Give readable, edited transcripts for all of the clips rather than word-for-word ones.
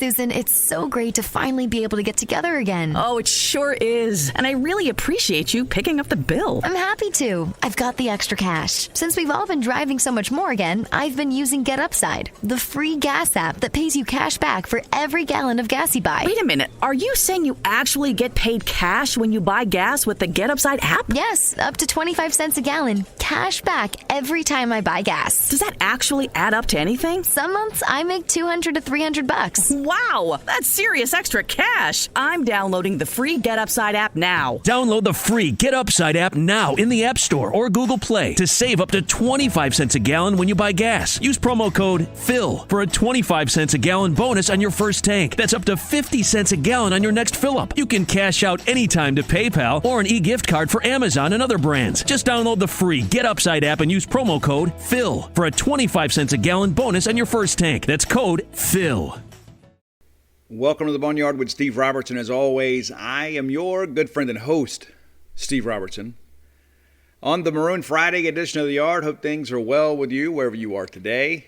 Susan, it's so great to finally be able to get together again. Oh, it sure is. And I really appreciate you picking up the bill. I'm happy to. I've got the extra cash. Since we've all been driving so much more again, I've been using Get Upside, the free gas app that pays you cash back for every gallon of gas you buy. Wait a minute. Are you saying you actually get paid cash when you buy gas with the Get Upside app? Yes, up to 25 cents a gallon. Cash back every time I buy gas. Does that actually add up to anything? Some months I make $200 to $300. Wow, that's serious extra cash. I'm downloading the free Get Upside app now. Download the free Get Upside app now in the App Store or Google Play to save up to 25 cents a gallon when you buy gas. Use promo code PHIL for a 25 cents a gallon bonus on your first tank. That's up to 50 cents a gallon on your next fill-up. You can cash out anytime to PayPal or an e-gift card for Amazon and other brands. Just download the free Get Upside app and use promo code PHIL for a 25 cents a gallon bonus on your first tank. That's code PHIL. Welcome to the Boneyard with Steve Robertson. As always, I am your good friend and host, Steve Robertson. On the Maroon Friday edition of the Yard, hope things are well with you wherever you are today.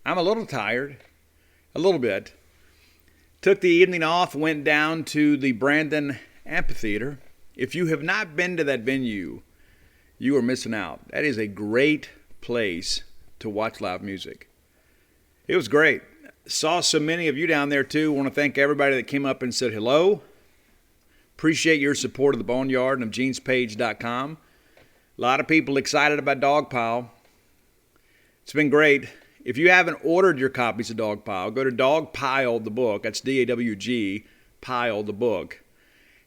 I'm a little tired, a little bit. Took the evening off, went down to the Brandon Amphitheater. If you have not been to that venue, you are missing out. That is a great place to watch live music. It was great. Saw so many of you down there too. Want to thank everybody that came up and said hello. Appreciate your support of the Boneyard and of genespage.com. A lot of people excited about Dogpile. It's been great. If you haven't ordered your copies of Dogpile, go to Dogpile the book. That's D-A-W-G, Pile the book.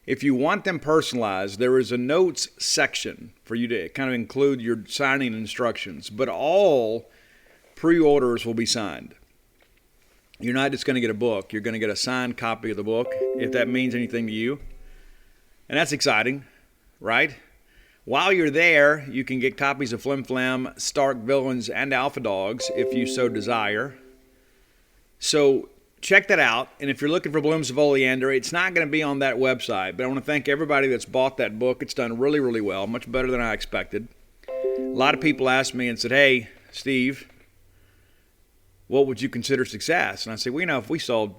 If you want them personalized, there is a notes section for you to kind of include your signing instructions. But all pre-orders will be signed. You're not just going to get a book. You're going to get a signed copy of the book, if that means anything to you. And that's exciting, right? While you're there, you can get copies of Flim Flam, Stark Villains, and Alpha Dogs, if you so desire. So check that out. And if you're looking for Blooms of Oleander, it's not going to be on that website. But I want to thank everybody that's bought that book. It's done really, really well, much better than I expected. A lot of people asked me and said, hey, Steve, what would you consider success? And I said, well, if we sold,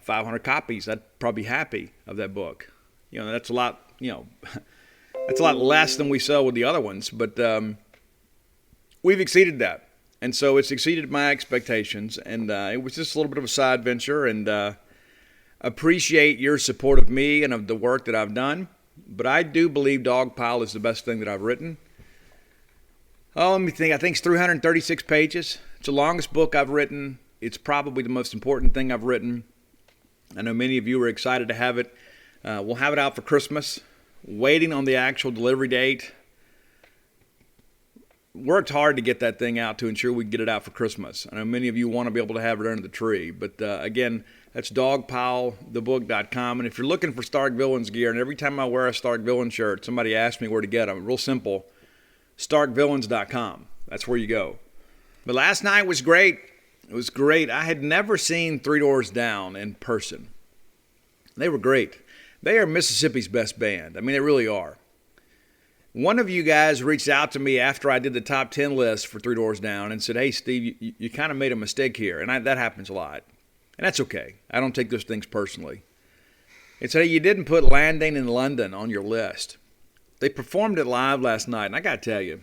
500 copies, I'd probably be happy of that book. That's a lot, that's a lot less than we sell with the other ones. But we've exceeded that. And so it's exceeded my expectations. And it was just a little bit of a side venture. And appreciate your support of me and of the work that I've done. But I do believe Dogpile is the best thing that I've written. Oh, let me think. I think it's 336 pages. It's the longest book I've written. It's probably the most important thing I've written. I know many of you are excited to have it. We'll have it out for Christmas. Waiting on the actual delivery date. Worked hard to get that thing out to ensure we can get it out for Christmas. I know many of you want to be able to have it under the tree. But again, that's dogpilethebook.com. And if you're looking for Stark Villains gear, and every time I wear a Stark Villain shirt, somebody asks me where to get them. Real simple. StarkVillains.com. That's where you go. But last night was great. It was great. I had never seen Three Doors Down in person. They were great. They are Mississippi's best band. I mean, they really are. One of you guys reached out to me after I did the top 10 list for Three Doors Down and said, hey, Steve, you kind of made a mistake here. And that happens a lot. And that's okay. I don't take those things personally. It said, hey, you didn't put Landing in London on your list. They performed it live last night, and I got to tell you,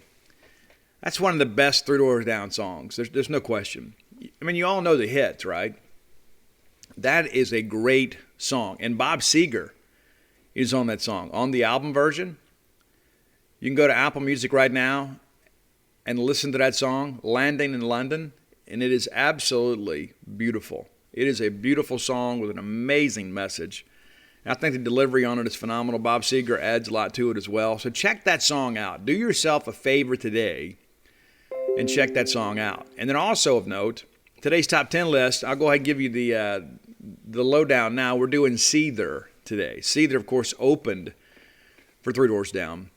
that's one of the best Three Doors Down songs. There's no question. I mean, you all know the hits, right? That is a great song. And Bob Seger is on that song. On the album version, you can go to Apple Music right now and listen to that song, Landing in London, and it is absolutely beautiful. It is a beautiful song with an amazing message. I think the delivery on it is phenomenal. Bob Seger adds a lot to it as well. So check that song out. Do yourself a favor today and check that song out. And then also of note, today's top 10 list, I'll go ahead and give you the lowdown now. We're doing Seether today. Seether, of course, opened for Three Doors Down.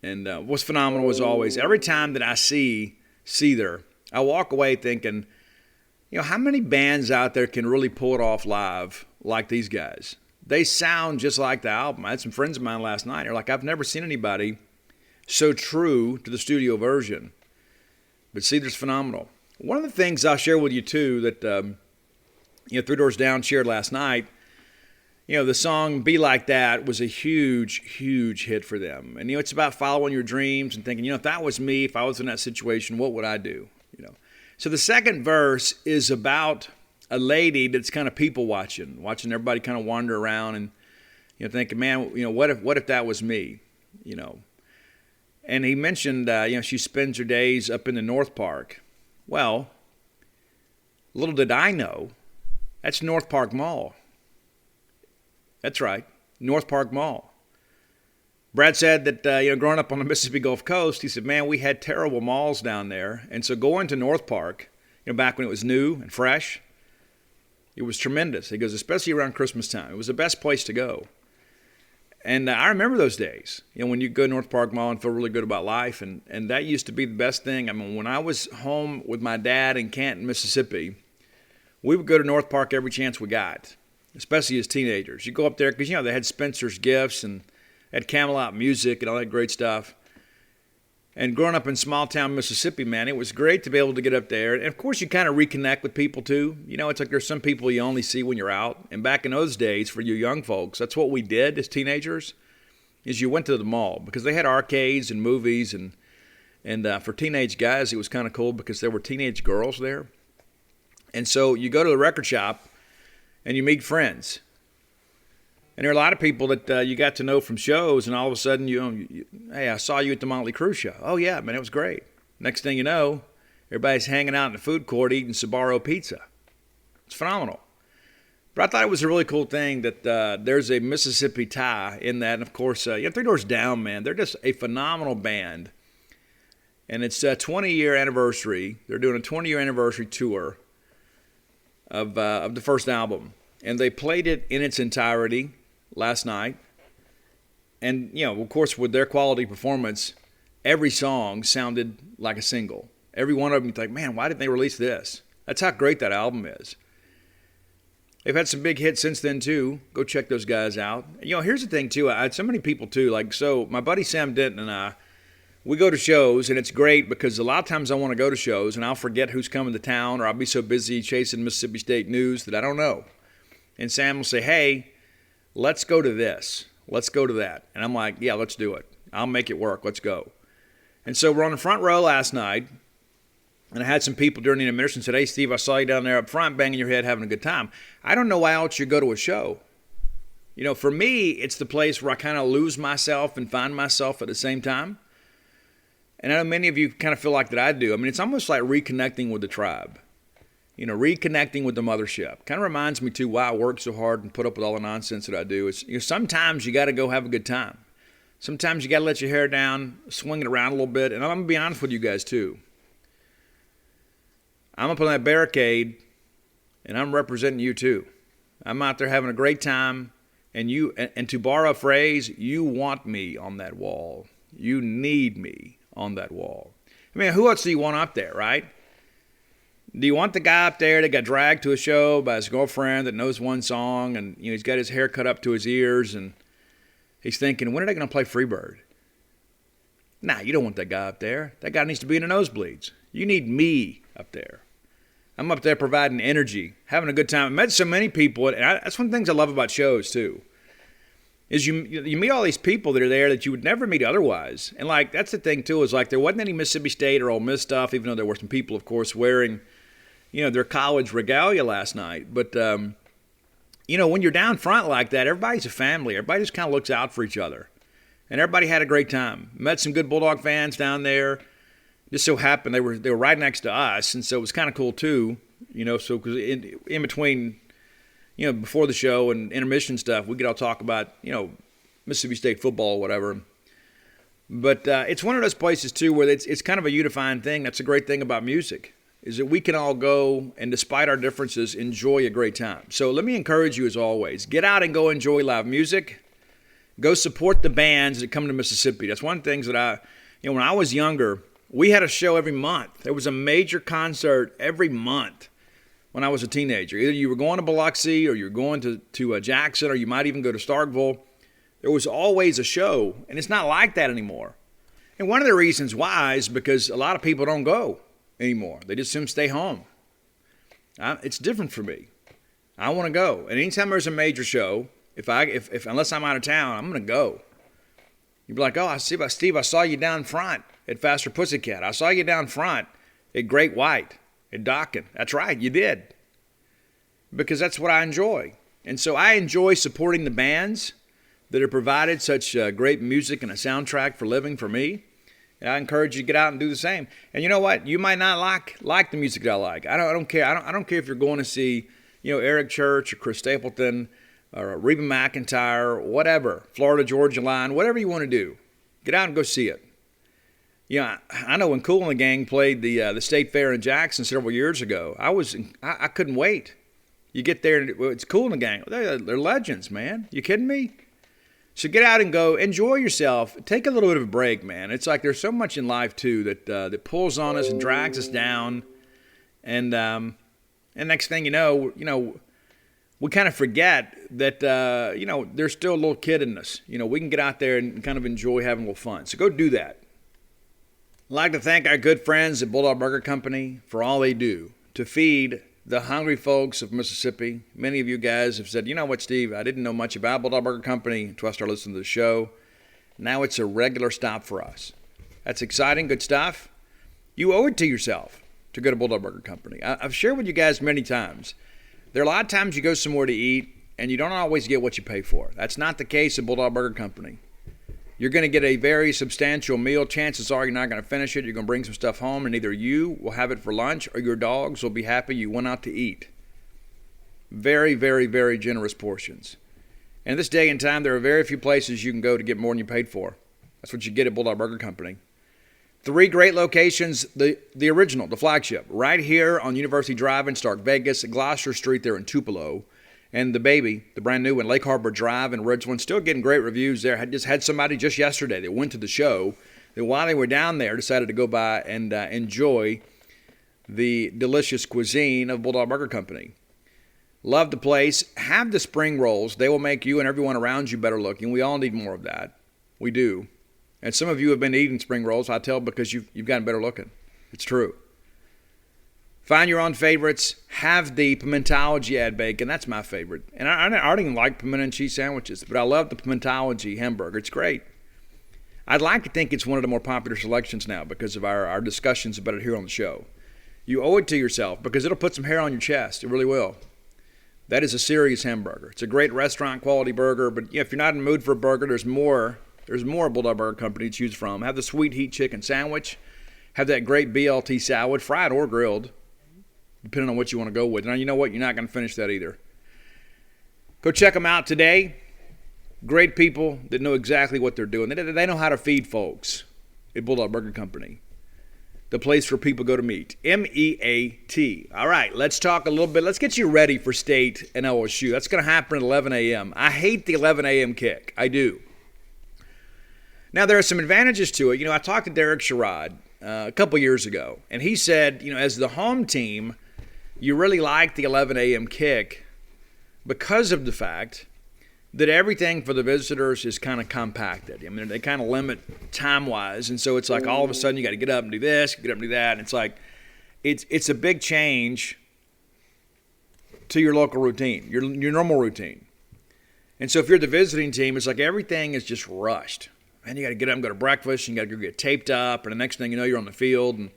And what's phenomenal as always, every time that I see Seether, I walk away thinking, how many bands out there can really pull it off live like these guys? They sound just like the album. I had some friends of mine last night. They're like, I've never seen anybody so true to the studio version. But Seether's phenomenal. One of the things I'll share with you, too, that Three Doors Down shared last night, the song Be Like That was a huge, huge hit for them. And, it's about following your dreams and thinking, if that was me, if I was in that situation, what would I do? So the second verse is about a lady that's kind of people watching everybody kind of wander around and, thinking, man, what if that was me? And he mentioned, she spends her days up in the North Park. Well, little did I know, that's North Park Mall. That's right, North Park Mall. Brad said that, growing up on the Mississippi Gulf Coast, he said, man, we had terrible malls down there. And so going to North Park, back when it was new and fresh, it was tremendous. He goes, especially around Christmas time. It was the best place to go. And I remember those days, when you go to North Park Mall and feel really good about life. And that used to be the best thing. I mean, when I was home with my dad in Canton, Mississippi, we would go to North Park every chance we got, especially as teenagers. You go up there because, they had Spencer's Gifts and had Camelot Music and all that great stuff. And growing up in small town Mississippi, man, it was great to be able to get up there. And, of course, you kind of reconnect with people, too. It's like there's some people you only see when you're out. And back in those days, for you young folks, that's what we did as teenagers, is you went to the mall because they had arcades and movies. And for teenage guys, it was kind of cool because there were teenage girls there. And so you go to the record shop and you meet friends. And there are a lot of people that you got to know from shows, and all of a sudden, hey, I saw you at the Motley Crue show. Oh, yeah, man, it was great. Next thing you know, everybody's hanging out in the food court eating Sbarro pizza. It's phenomenal. But I thought it was a really cool thing that there's a Mississippi tie in that. And, of course, Three Doors Down, man, they're just a phenomenal band. And it's a 20-year anniversary. They're doing a 20-year anniversary tour of the first album. And they played it in its entirety last night. And, of course, with their quality performance, every song sounded like a single. Every one of them, you think, man, why didn't they release this? That's how great that album is. They've had some big hits since then, too. Go check those guys out. Here's the thing, too. I had so many people, too. So my buddy Sam Denton and I, we go to shows, and it's great because a lot of times I want to go to shows, and I'll forget who's coming to town, or I'll be so busy chasing Mississippi State news that I don't know. And Sam will say, hey, let's go to this. Let's go to that. And I'm like, yeah, let's do it. I'll make it work. Let's go. And so we're on the front row last night, and I had some people during the intermission said, hey, Steve, I saw you down there up front banging your head having a good time. I don't know why else you go to a show. For me, it's the place where I kind of lose myself and find myself at the same time. And I know many of you kind of feel like that I do. I mean, it's almost like reconnecting with the tribe. Reconnecting with the mothership. Kind of reminds me, too, why I work so hard and put up with all the nonsense that I do. Is sometimes you got to go have a good time. Sometimes you got to let your hair down, swing it around a little bit. And I'm going to be honest with you guys, too. I'm up on that barricade, and I'm representing you, too. I'm out there having a great time, and to borrow a phrase, you want me on that wall. You need me on that wall. I mean, who else do you want up there, right? Do you want the guy up there that got dragged to a show by his girlfriend that knows one song and he's got his hair cut up to his ears and he's thinking, when are they going to play Freebird? Nah, you don't want that guy up there. That guy needs to be in the nosebleeds. You need me up there. I'm up there providing energy, having a good time. I met so many people, and that's one of the things I love about shows too, is you meet all these people that are there that you would never meet otherwise. And that's the thing too, is there wasn't any Mississippi State or Ole Miss stuff, even though there were some people, of course, wearing their college regalia last night. But, when you're down front like that, everybody's a family. Everybody just kind of looks out for each other. And everybody had a great time. Met some good Bulldog fans down there. Just so happened they were right next to us, and so it was kind of cool too. So because in between, before the show and intermission stuff, we could all talk about, Mississippi State football or whatever. But it's one of those places too where it's kind of a unifying thing. That's a great thing about music, is that we can all go and, despite our differences, enjoy a great time. So let me encourage you, as always, get out and go enjoy live music. Go support the bands that come to Mississippi. That's one of the things that when I was younger, we had a show every month. There was a major concert every month when I was a teenager. Either you were going to Biloxi or you were going to Jackson, or you might even go to Starkville. There was always a show, and it's not like that anymore. And one of the reasons why is because a lot of people don't go anymore. They just assume stay home. It's different for me. I want to go. And anytime there's a major show, if unless I'm out of town, I'm going to go. You'd be like, oh, Steve, I saw you down front at Faster Pussycat. I saw you down front at Great White, at Dockin. That's right, you did. Because that's what I enjoy. And so I enjoy supporting the bands that have provided such great music and a soundtrack for living for me. And I encourage you to get out and do the same. And you know what? You might not like the music that I like. I don't care. I don't care if you're going to see, Eric Church or Chris Stapleton or Reba McEntire, whatever, Florida Georgia Line, whatever you want to do. Get out and go see it. I know when Kool and the Gang played the State Fair in Jackson several years ago, I couldn't wait. You get there and it's Kool and the Gang. They're legends, man. You kidding me? So get out and go. Enjoy yourself. Take a little bit of a break, man. It's like there's so much in life, too, that pulls on us and drags us down. And next thing you know, we kind of forget that, there's still a little kid in us. We can get out there and kind of enjoy having a little fun. So go do that. I'd like to thank our good friends at Bulldog Burger Company for all they do to feed the hungry folks of Mississippi. Many of you guys have said, you know what, Steve, I didn't know much about Bulldog Burger Company until I started listening to the show. Now it's a regular stop for us. That's exciting, good stuff. You owe it to yourself to go to Bulldog Burger Company. I've shared with you guys many times. There are a lot of times you go somewhere to eat and you don't always get what you pay for. That's not the case at Bulldog Burger Company. You're going to get a very substantial meal. Chances are you're not going to finish it. You're going to bring some stuff home, and either you will have it for lunch or your dogs will be happy you went out to eat. Very, very, very generous portions. And this day and time, there are very few places you can go to get more than you paid for. That's what you get at Bulldog Burger Company. 3 great locations, the original, the flagship, right here on University Drive in Stark Vegas, Gloucester Street there in Tupelo. And the baby, the brand new one, Lake Harbor Drive in Ridgeland, still getting great reviews there. I just had somebody just yesterday that went to the show that while they were down there decided to go by and enjoy the delicious cuisine of Bulldog Burger Company. Love the place. Have the spring rolls. They will make you and everyone around you better looking. We all need more of that. We do. And some of you have been eating spring rolls, I tell, because you've gotten better looking. It's true. Find your own favorites. Have the Pimentology ad bacon. That's my favorite. And I don't even like pimento and cheese sandwiches, but I love the Pimentology hamburger. It's great. I'd like to think it's one of the more popular selections now because of our discussions about it here on the show. You owe it to yourself because it'll put some hair on your chest. It really will. That is a serious hamburger. It's a great restaurant quality burger, but if you're not in the mood for a burger, there's more Bulldog Burger Company to choose from. Have the sweet heat chicken sandwich. Have that great BLT salad, fried or grilled, depending on what you want to go with. Now, you know what? You're not going to finish that either. Go check them out today. Great people that know exactly what they're doing. They know how to feed folks at Bulldog Burger Company. The place where people go to meet. MEAT. All right, let's talk a little bit. Let's get you ready for State and LSU. That's going to happen at 11 a.m. I hate the 11 a.m. kick. I do. Now, there are some advantages to it. I talked to Derek Sherrod a couple years ago, and he said, as the home team, you really like the 11 a.m. kick because of the fact that everything for the visitors is kind of compacted. I mean, they kind of limit time-wise, and so it's like all of a sudden you got to get up and do this, get up and do that, and it's like it's a big change to your local routine, your normal routine. And so if you're the visiting team, it's like everything is just rushed. Man, you got to get up and go to breakfast, and you got to go get taped up, and the next thing you know, you're on the field, and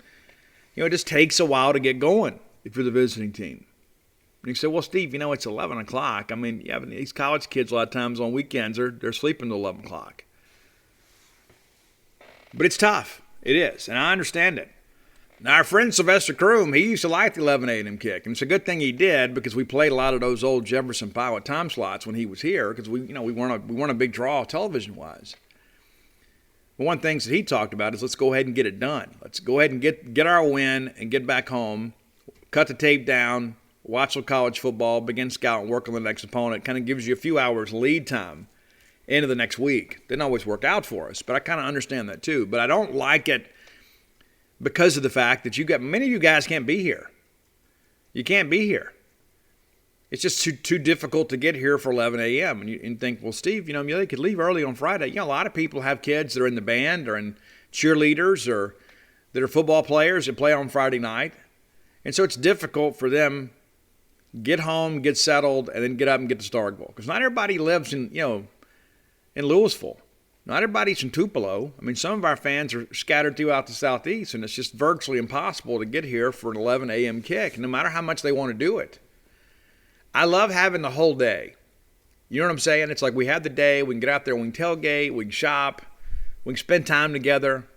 it just takes a while to get going if you're the visiting team. And you say, well, Steve, it's 11 o'clock. I mean, yeah, but these college kids a lot of times on weekends, they're sleeping till 11 o'clock. But it's tough. It is, and I understand it. Now, our friend Sylvester Kroom, he used to like the 11 a.m. kick, and it's a good thing he did because we played a lot of those old Jefferson Pilot time slots when he was here because we weren't a big draw television-wise. But one of the things that he talked about is let's go ahead and get it done. Let's go ahead and get our win and get back home, cut the tape down, watch some college football, begin scouting, work on the next opponent. It kind of gives you a few hours lead time into the next week. Didn't always work out for us, but I kind of understand that too. But I don't like it because of the fact that many of you guys can't be here. You can't be here. It's just too difficult to get here for 11 a.m. And you think, well, Steve, they could leave early on Friday. A lot of people have kids that are in the band or in cheerleaders or that are football players that play on Friday night. And so it's difficult for them get home, get settled, and then get up and get to Starkville. Because not everybody lives in Louisville. Not everybody's in Tupelo. I mean, some of our fans are scattered throughout the Southeast, and it's just virtually impossible to get here for an 11 a.m. kick, no matter how much they want to do it. I love having the whole day. You know what I'm saying? It's like we have the day, we can get out there, we can tailgate, we can shop, we can spend time together,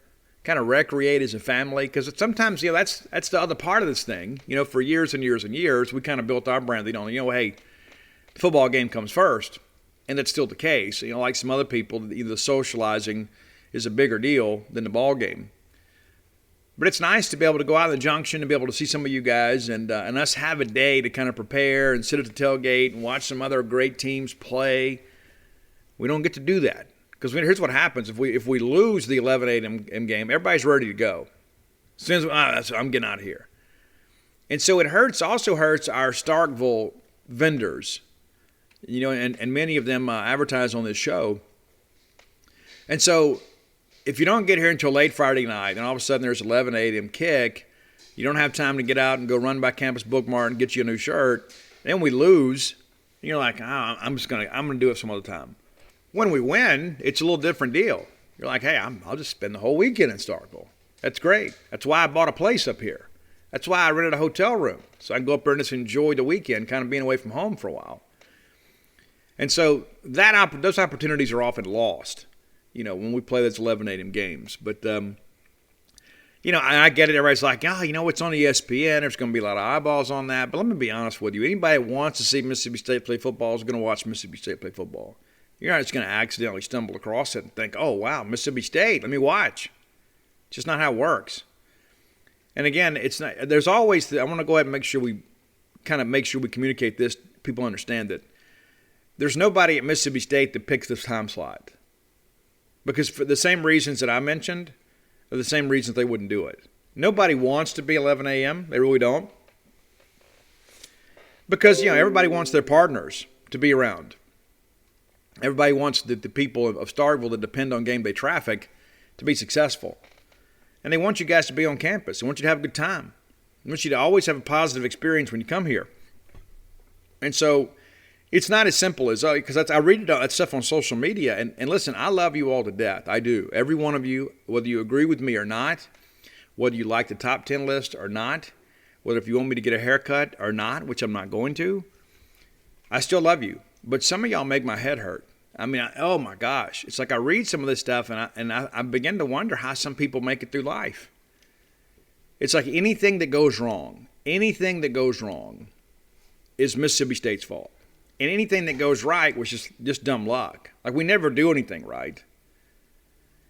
kind of recreate as a family. Because sometimes, that's the other part of this thing. For years and years and years, we kind of built our branding on, hey, the football game comes first. And that's still the case. Like some other people, the socializing is a bigger deal than the ball game. But it's nice to be able to go out in the junction and be able to see some of you guys and us have a day to kind of prepare and sit at the tailgate and watch some other great teams play. We don't get to do that. Because here's what happens. If we lose the 11 a.m. game, everybody's ready to go. As soon as I'm getting out of here. And so it also hurts our Starkville vendors. And many of them advertise on this show. And so if you don't get here until late Friday night, and all of a sudden there's 11 a.m. kick, you don't have time to get out and go run by Campus Bookmart and get you a new shirt, then we lose, and you're like, I'm gonna do it some other time. When we win, it's a little different deal. You're like, hey, I'll just spend the whole weekend in Starkville. That's great. That's why I bought a place up here. That's why I rented a hotel room, so I can go up there and just enjoy the weekend, kind of being away from home for a while. And so those opportunities are often lost, when we play those 11 a.m. games. But, I get it. Everybody's like, it's on ESPN. There's going to be a lot of eyeballs on that. But let me be honest with you. Anybody that wants to see Mississippi State play football is going to watch Mississippi State play football. You're not just going to accidentally stumble across it and think, oh, wow, Mississippi State, let me watch. It's just not how it works. And again, it's not. There's always. I want to go ahead and make sure we communicate this. People understand that. There's nobody at Mississippi State that picks this time slot. Because for the same reasons that I mentioned are the same reasons they wouldn't do it. Nobody wants to be 11 a.m. They really don't. Because, everybody wants their partners to be around. Everybody wants the people of Starkville that depend on game day traffic to be successful. And they want you guys to be on campus. They want you to have a good time. They want you to always have a positive experience when you come here. And so it's not as simple as, because I read that stuff on social media, and listen, I love you all to death. I do. Every one of you, whether you agree with me or not, whether you like the top 10 list or not, whether if you want me to get a haircut or not, which I'm not going to, I still love you. But some of y'all make my head hurt. I mean, oh my gosh. It's like I read some of this stuff, and I begin to wonder how some people make it through life. It's like anything that goes wrong is Mississippi State's fault. And anything that goes right was just dumb luck. Like, we never do anything right.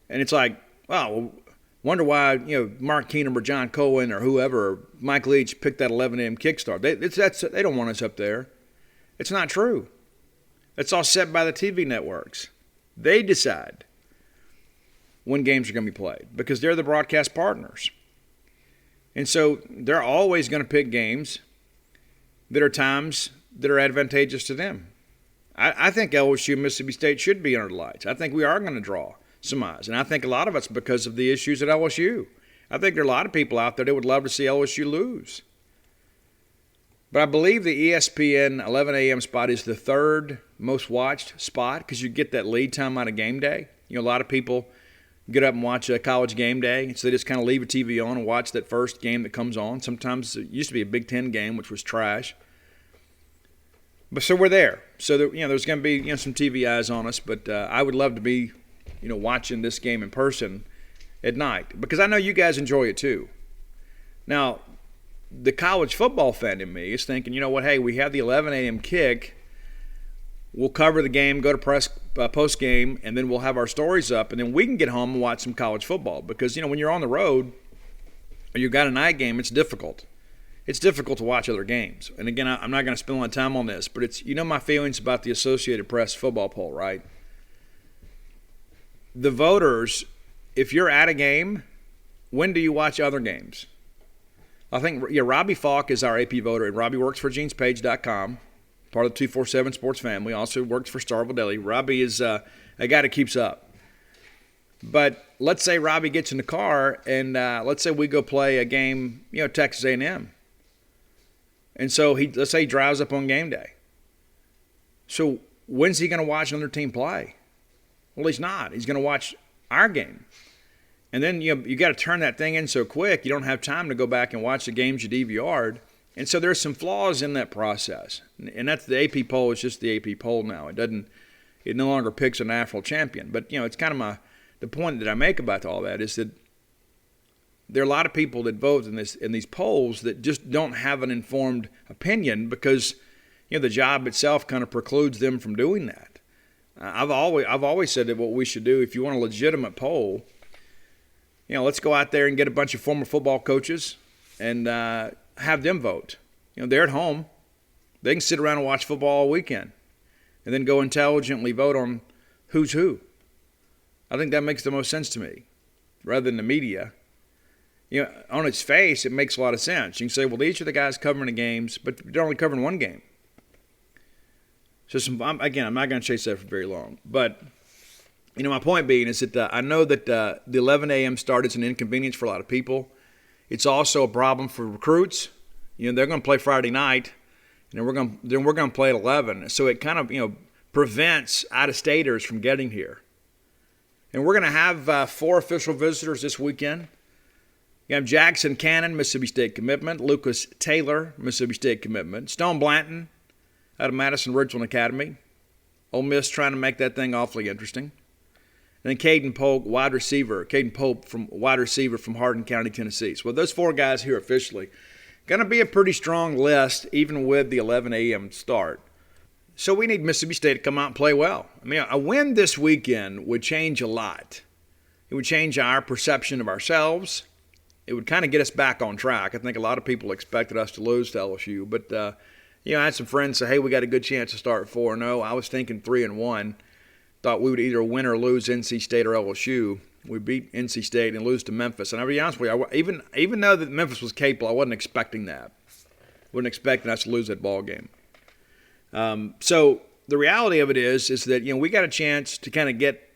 And it's like, well, wonder why, Mark Keenum or John Cohen or whoever, or Mike Leach picked that 11 a.m. kickstart. They don't want us up there. It's not true. It's all set by the TV networks. They decide when games are going to be played because they're the broadcast partners. And so they're always going to pick games that are times that are advantageous to them. I think LSU and Mississippi State should be under the lights. I think we are going to draw some eyes. And I think a lot of it's because of the issues at LSU. I think there are a lot of people out there that would love to see LSU lose. But I believe the ESPN 11 a.m. spot is the third most watched spot because you get that lead time out of game day. A lot of people get up and watch a college game day, so they just kind of leave a TV on and watch that first game that comes on. Sometimes it used to be a Big Ten game, which was trash. But so we're there. So there's going to be some TV eyes on us. But I would love to be watching this game in person at night because I know you guys enjoy it too. Now, the college football fan in me is thinking, hey, we have the 11 a.m. kick. We'll cover the game, go to post game, and then we'll have our stories up, and then we can get home and watch some college football because when you're on the road or you've got a night game, it's difficult. It's difficult to watch other games. And again, I'm not going to spend a lot of time on this, but it's my feelings about the Associated Press football poll, right? The voters, if you're at a game, when do you watch other games? I think Robbie Falk is our AP voter, and Robbie works for genespage.com, part of the 247 Sports family, also works for Starkville Daily. Robbie is a guy that keeps up. But let's say Robbie gets in the car, and let's say we go play a game, Texas A&M. And so let's say he drives up on game day. So when's he going to watch another team play? Well, he's not. He's going to watch our game. And then you got to turn that thing in so quick, you don't have time to go back and watch the games you DVR'd. And so there's some flaws in that process. And that's the AP poll is just the AP poll now. It no longer picks a national champion. But, it's kind of the point that I make about all that is that there are a lot of people that vote in these polls that just don't have an informed opinion because, the job itself kind of precludes them from doing that. I've always said that what we should do, if you want a legitimate poll, let's go out there and get a bunch of former football coaches and have them vote. They're at home. They can sit around and watch football all weekend and then go intelligently vote on who's who. I think that makes the most sense to me rather than the media. On its face, it makes a lot of sense. You can say, well, each of the guys covering the games, but they're only covering one game. So, I'm not going to chase that for very long. But, my point being is that I know that the 11 a.m. start is an inconvenience for a lot of people. It's also a problem for recruits. They're going to play Friday night, and then we're going to play at 11. So it kind of, prevents out-of-staters from getting here. And we're going to have 4 official visitors this weekend. You have Jackson Cannon, Mississippi State commitment. Lucas Taylor, Mississippi State commitment. Stone Blanton out of Madison Ridgeland Academy. Ole Miss trying to make that thing awfully interesting. And then Caden Pope, wide receiver from Hardin County, Tennessee. So with those 4 guys here officially, going to be a pretty strong list even with the 11 a.m. start. So we need Mississippi State to come out and play well. A win this weekend would change a lot. It would change our perception of ourselves. It would kind of get us back on track. I think a lot of people expected us to lose to LSU, but I had some friends say, hey, we got a good chance to start 4-0. I was thinking 3-1. Thought we would either win or lose NC State or LSU. We beat NC State and lose to Memphis. And I'll be honest with you, even though that Memphis was capable, I wasn't expecting that. Wasn't expecting us to lose that ball game. So the reality of it is that we got a chance to kind of get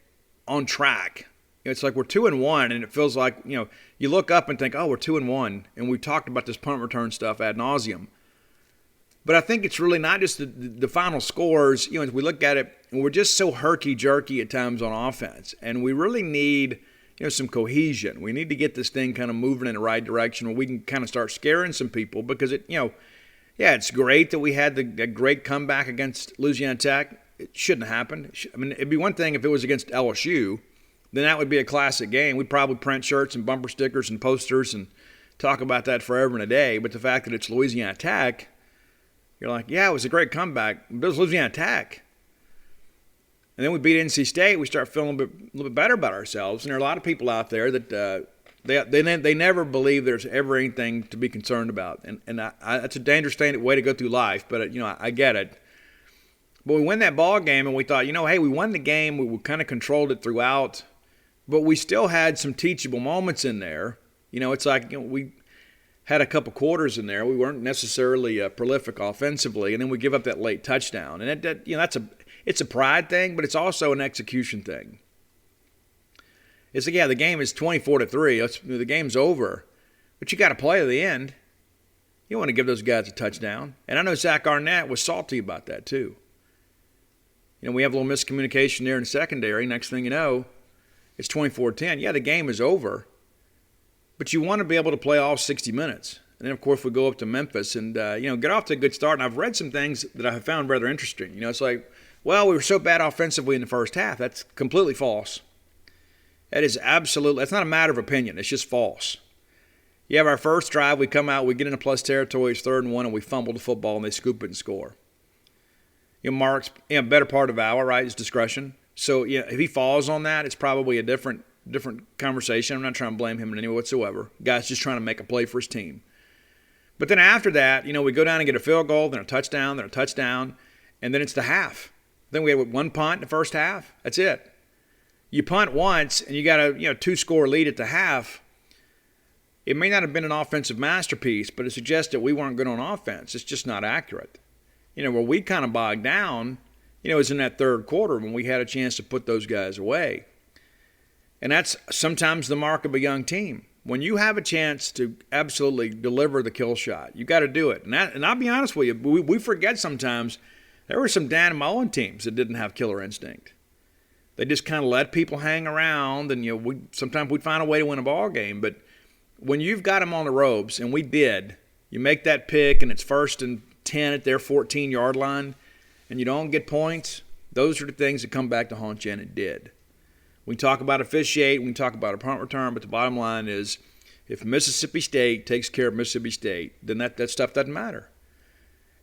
on track. It's like we're 2-1, and it feels like you look up and think, oh, we're 2-1, and we talked about this punt return stuff ad nauseum. But I think it's really not just the final scores. As we look at it, we're just so herky-jerky at times on offense. And we really need, some cohesion. We need to get this thing kind of moving in the right direction where we can kind of start scaring some people because it's great that we had the great comeback against Louisiana Tech. It shouldn't have happened. It'd be one thing if it was against LSU. Then that would be a classic game. We'd probably print shirts and bumper stickers and posters and talk about that forever and a day. But the fact that it's Louisiana Tech, you're like, yeah, it was a great comeback. But it was Louisiana Tech. And then we beat NC State. We start feeling a little bit better about ourselves. And there are a lot of people out there that they never believe there's ever anything to be concerned about. And that's a dangerous way to go through life. But, I get it. But we win that ball game, and we thought, hey, we won the game. We kind of controlled it throughout. But we still had some teachable moments in there. It's like we had a couple quarters in there. We weren't necessarily prolific offensively, and then we give up that late touchdown. And it's a pride thing, but it's also an execution thing. It's like, the game is 24-3. The game's over, but you got to play to the end. You want to give those guys a touchdown. And I know Zach Arnett was salty about that too. We have a little miscommunication there in the secondary. Next thing you know, it's 24-10. Yeah, the game is over, but you want to be able to play all 60 minutes. And then, of course, we go up to Memphis and, get off to a good start. And I've read some things that I have found rather interesting. It's like, well, we were so bad offensively in the first half. That's completely false. That's not a matter of opinion. It's just false. You have our first drive. We come out, we get into plus territory. It's 3rd and 1, and we fumble the football, and they scoop it and score. Mark's better part of our, right, is discretion. So, if he falls on that, it's probably a different conversation. I'm not trying to blame him in any way whatsoever. Guy's just trying to make a play for his team. But then after that, we go down and get a field goal, then a touchdown, and then it's the half. Then we have 1 punt in the first half. That's it. You punt once, and you got a 2-score lead at the half. It may not have been an offensive masterpiece, but it suggests that we weren't good on offense. It's just not accurate. Where we kind of bogged down, is in that 3rd quarter when we had a chance to put those guys away. And that's sometimes the mark of a young team. When you have a chance to absolutely deliver the kill shot, you got to do it. And I'll be honest with you, we forget sometimes there were some Dan Mullen teams that didn't have killer instinct. They just kind of let people hang around, and sometimes we'd find a way to win a ball game. But when you've got them on the ropes, and we did, you make that pick, and it's 1st and 10 at their 14-yard line, and you don't get points. Those are the things that come back to haunt you, and it did. We can talk about officiate, we can talk about a punt return, but the bottom line is if Mississippi State takes care of Mississippi State, then that stuff doesn't matter.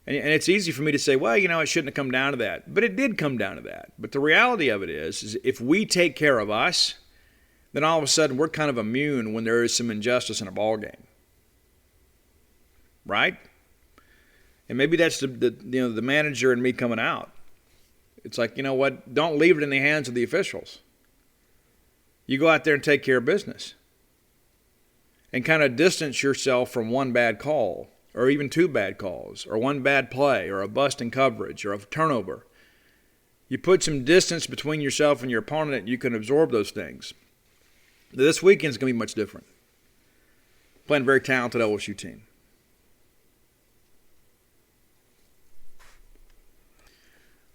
And it's easy for me to say, well, it shouldn't have come down to that. But it did come down to that. But the reality of it is if we take care of us, then all of a sudden we're kind of immune when there is some injustice in a ball game. Right? And maybe that's the manager and me coming out. It's like, you know what? Don't leave it in the hands of the officials. You go out there and take care of business. And kind of distance yourself from one bad call, or even 2 bad calls, or 1 bad play, or a bust in coverage, or a turnover. You put some distance between yourself and your opponent, and you can absorb those things. This weekend's going to be much different. Playing a very talented LSU team.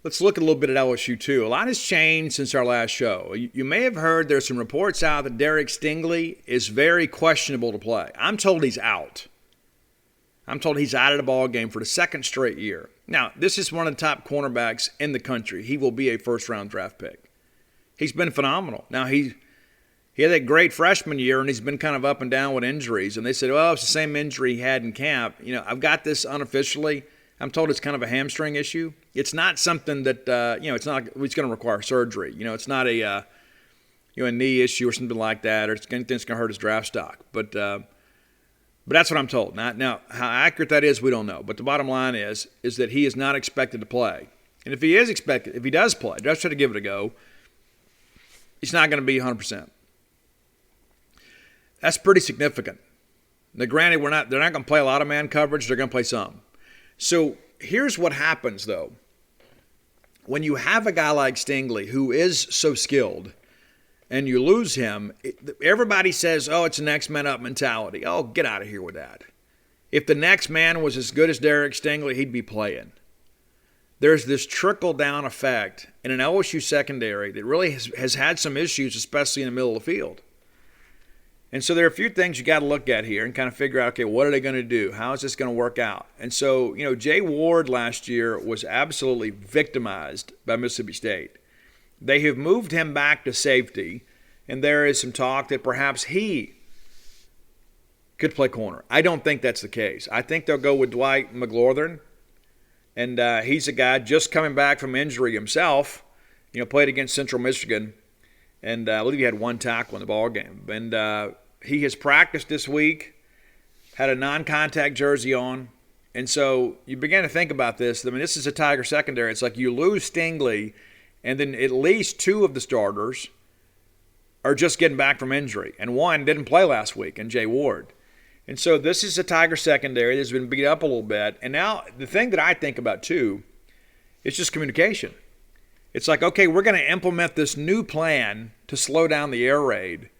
Let's look a little bit at LSU, too. A lot has changed since our last show. You may have heard there's some reports out that Derek Stingley is very questionable to play. I'm told he's out. I'm told he's out of the ball game for the 2nd straight year. Now, this is one of the top cornerbacks in the country. He will be a first-round draft pick. He's been phenomenal. Now, he had that great freshman year, and he's been kind of up and down with injuries. And they said, well, it's the same injury he had in camp. I've got this unofficially. I'm told it's kind of a hamstring issue. It's not something that, it's not like it's going to require surgery. It's not a knee issue or something like that, or it's going to hurt his draft stock. But that's what I'm told. Now, how accurate that is, we don't know. But the bottom line is that he is not expected to play. And if he does play, just try to give it a go, he's not going to be 100%. That's pretty significant. Now, granted, they're not going to play a lot of man coverage. They're going to play some. So here's what happens, though. When you have a guy like Stingley who is so skilled and you lose him, everybody says, oh, it's a next man up mentality. Oh, get out of here with that. If the next man was as good as Derek Stingley, he'd be playing. There's this trickle-down effect in an LSU secondary that really has had some issues, especially in the middle of the field. And so there are a few things you got to look at here and kind of figure out, okay, what are they going to do? How is this going to work out? And so, Jay Ward last year was absolutely victimized by Mississippi State. They have moved him back to safety, and there is some talk that perhaps he could play corner. I don't think that's the case. I think they'll go with Dwight McLaughlin, and he's a guy just coming back from injury himself, played against Central Michigan. And I believe he had 1 tackle in the ball game. And he has practiced this week, had a non-contact jersey on. And so you begin to think about this. I mean, this is a Tiger secondary. It's like you lose Stingley, and then at least 2 of the starters are just getting back from injury. And 1 didn't play last week, and Jay Ward. And so this is a Tiger secondary that's been beat up a little bit. And now the thing that I think about, too, is just communication. It's like, okay, we're going to implement this new plan to slow down the air raid.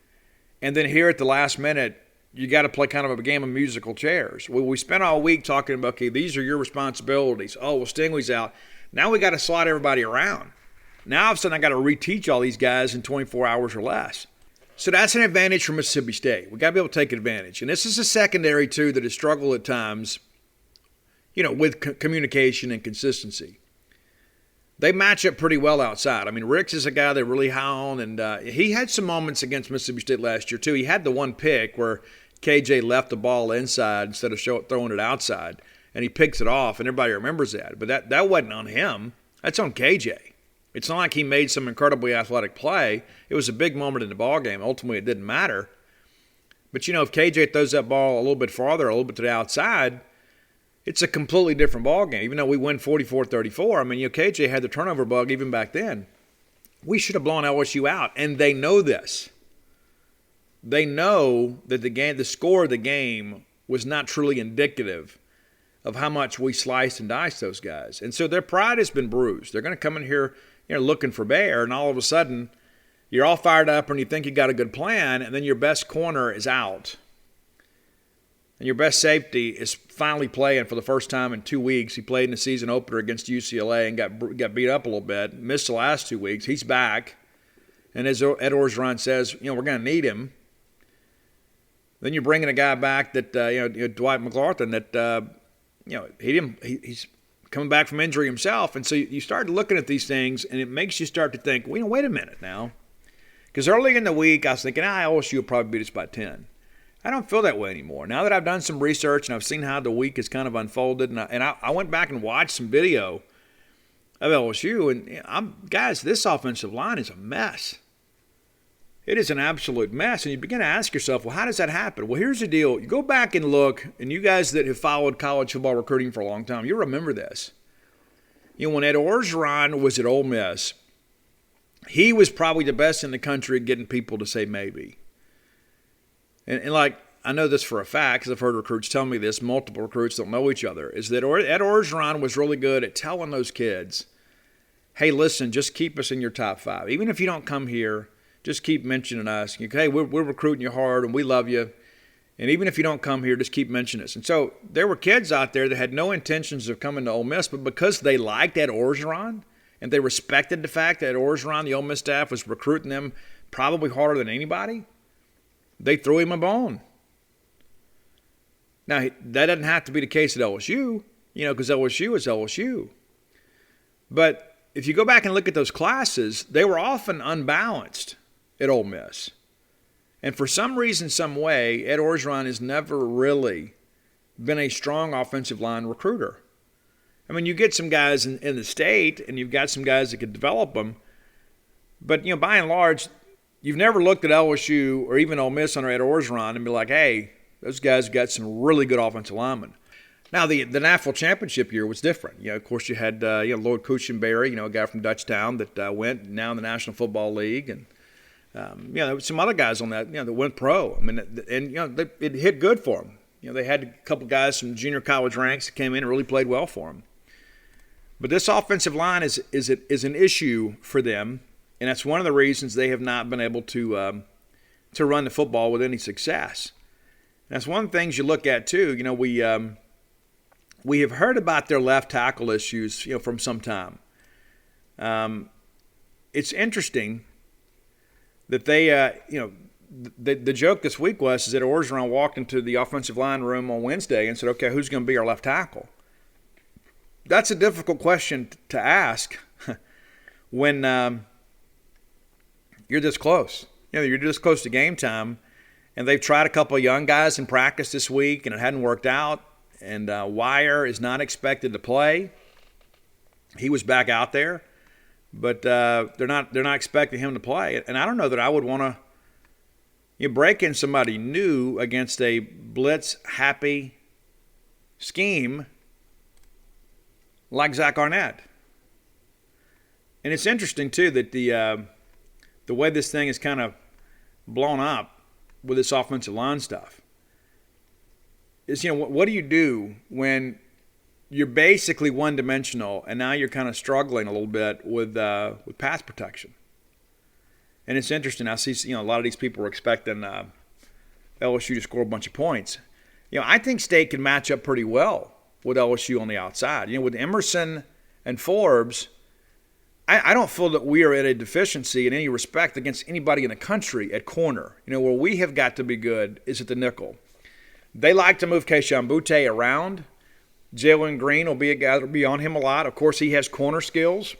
And then here at the last minute, you got to play kind of a game of musical chairs. Well, we spent all week talking about, okay, these are your responsibilities. Oh, well, Stingley's out. Now we got to slot everybody around. Now all of a sudden I got to reteach all these guys in 24 hours or less. So that's an advantage for Mississippi State. We got to be able to take advantage. And this is a secondary, too, that has struggled at times, with communication and consistency. They match up pretty well outside. I mean, Ricks is a guy they really high on, and he had some moments against Mississippi State last year, too. He had the 1 pick where KJ left the ball inside instead of throwing it outside, and he picks it off, and everybody remembers that. But that wasn't on him. That's on KJ. It's not like he made some incredibly athletic play. It was a big moment in the ball game. Ultimately, it didn't matter. But, if KJ throws that ball a little bit farther, a little bit to the outside, it's a completely different ball game. Even though we win 44-34, I mean, KJ had the turnover bug even back then. We should have blown LSU out, and they know this. They know that the score of the game was not truly indicative of how much we sliced and diced those guys. And so their pride has been bruised. They're going to come in here, looking for bear, and all of a sudden, You're all fired up and you think you got a good plan, and then your best corner is out. And your best safety is finally playing for the first time in 2 weeks. He played in the season opener against UCLA and got beat up a little bit. Missed the last 2 weeks. He's back. And as Ed Orgeron says, we're going to need him. Then you're bringing a guy back that, Dwight McLaughlin, that, he's coming back from injury himself. And so you start looking at these things, and it makes you start to think, wait a minute now. Because early in the week, I was thinking, LSU will probably beat us by 10. I don't feel that way anymore. Now that I've done some research and I've seen how the week has kind of unfolded, and I went back and watched some video of LSU, and guys, this offensive line is a mess. It is an absolute mess, and you begin to ask yourself, well, how does that happen? Well, here's the deal. You go back and look, and you guys that have followed college football recruiting for a long time, you remember this. When Ed Orgeron was at Ole Miss, he was probably the best in the country at getting people to say maybe. And I know this for a fact because I've heard recruits tell me this, multiple recruits don't know each other, is that Ed Orgeron was really good at telling those kids, hey, listen, just keep us in your top 5. Even if you don't come here, just keep mentioning us. Hey, we're recruiting you hard and we love you. And even if you don't come here, just keep mentioning us. And so there were kids out there that had no intentions of coming to Ole Miss, but because they liked Ed Orgeron, and they respected the fact that Orgeron, the Ole Miss staff, was recruiting them probably harder than anybody, they threw him a bone. Now, that doesn't have to be the case at LSU, because LSU is LSU. But if you go back and look at those classes, they were often unbalanced at Ole Miss. And for some reason, some way, Ed Orgeron has never really been a strong offensive line recruiter. I mean, you get some guys in the state, and you've got some guys that could develop them. But, by and large, you've never looked at LSU or even Ole Miss under Ed Orgeron and be like, hey, those guys got some really good offensive linemen. Now, the national championship year was different. Of course, you had Lloyd Cushenberry, a guy from Dutchtown that went now in the National Football League, and there were some other guys on that, that went pro. I mean, it hit good for them. They had a couple guys from junior college ranks that came in and really played well for them. But this offensive line is an issue for them, and that's one of the reasons they have not been able to run the football with any success. And that's one of the things you look at too. We have heard about their left tackle issues, from some time. It's interesting that they, the joke this week was that Orgeron walked into the offensive line room on Wednesday and said, okay, who's going to be our left tackle? That's a difficult question to ask when you're this close. You're this close to game time, and they've tried a couple of young guys in practice this week, and it hadn't worked out. And Wire is not expected to play. He was back out there, but they're not expecting him to play. And I don't know that I would want to break in somebody new against a blitz-happy scheme like Zach Arnett. And it's interesting, too, that the way this thing is kind of blown up with this offensive line stuff is, what do you do when you're basically one-dimensional and now you're kind of struggling a little bit with pass protection? And it's interesting. I see, a lot of these people were expecting LSU to score a bunch of points. I think State can match up pretty well with LSU on the outside. With Emerson and Forbes, I don't feel that we are at a deficiency in any respect against anybody in the country at corner. Where we have got to be good is at the nickel. They like to move Keishawn Butte around. Jalen Green will be a guy that will be on him a lot. Of course, he has corner skills.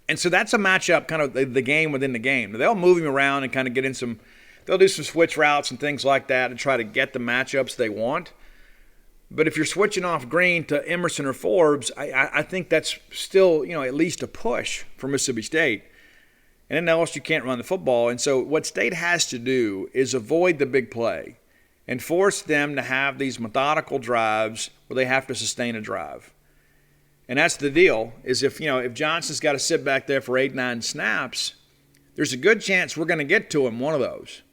And so that's a matchup, kind of the game within the game. They'll move him around and kind of get in some – they'll do some switch routes and things like that and try to get the matchups they want. But if you're switching off Green to Emerson or Forbes, I think that's still, at least a push for Mississippi State. And then else you can't run the football. And so what State has to do is avoid the big play and force them to have these methodical drives where they have to sustain a drive. And that's the deal, is if Johnson's got to sit back there for 8-9 snaps, there's a good chance we're going to get to him one of those.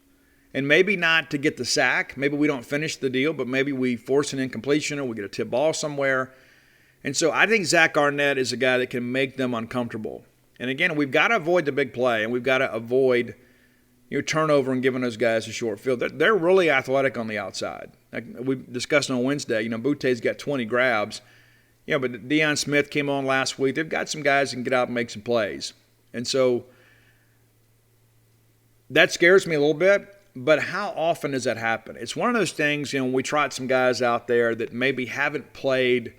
And maybe not to get the sack. Maybe we don't finish the deal, but maybe we force an incompletion or we get a tip ball somewhere. And so I think Zach Arnett is a guy that can make them uncomfortable. And again, we've got to avoid the big play, and we've got to avoid turnover and giving those guys a short field. They're really athletic on the outside. Like we discussed on Wednesday, Butte's got 20 grabs. But Deion Smith came on last week. They've got some guys that can get out and make some plays. And so that scares me a little bit. But how often does that happen? It's one of those things, we tried some guys out there that maybe haven't played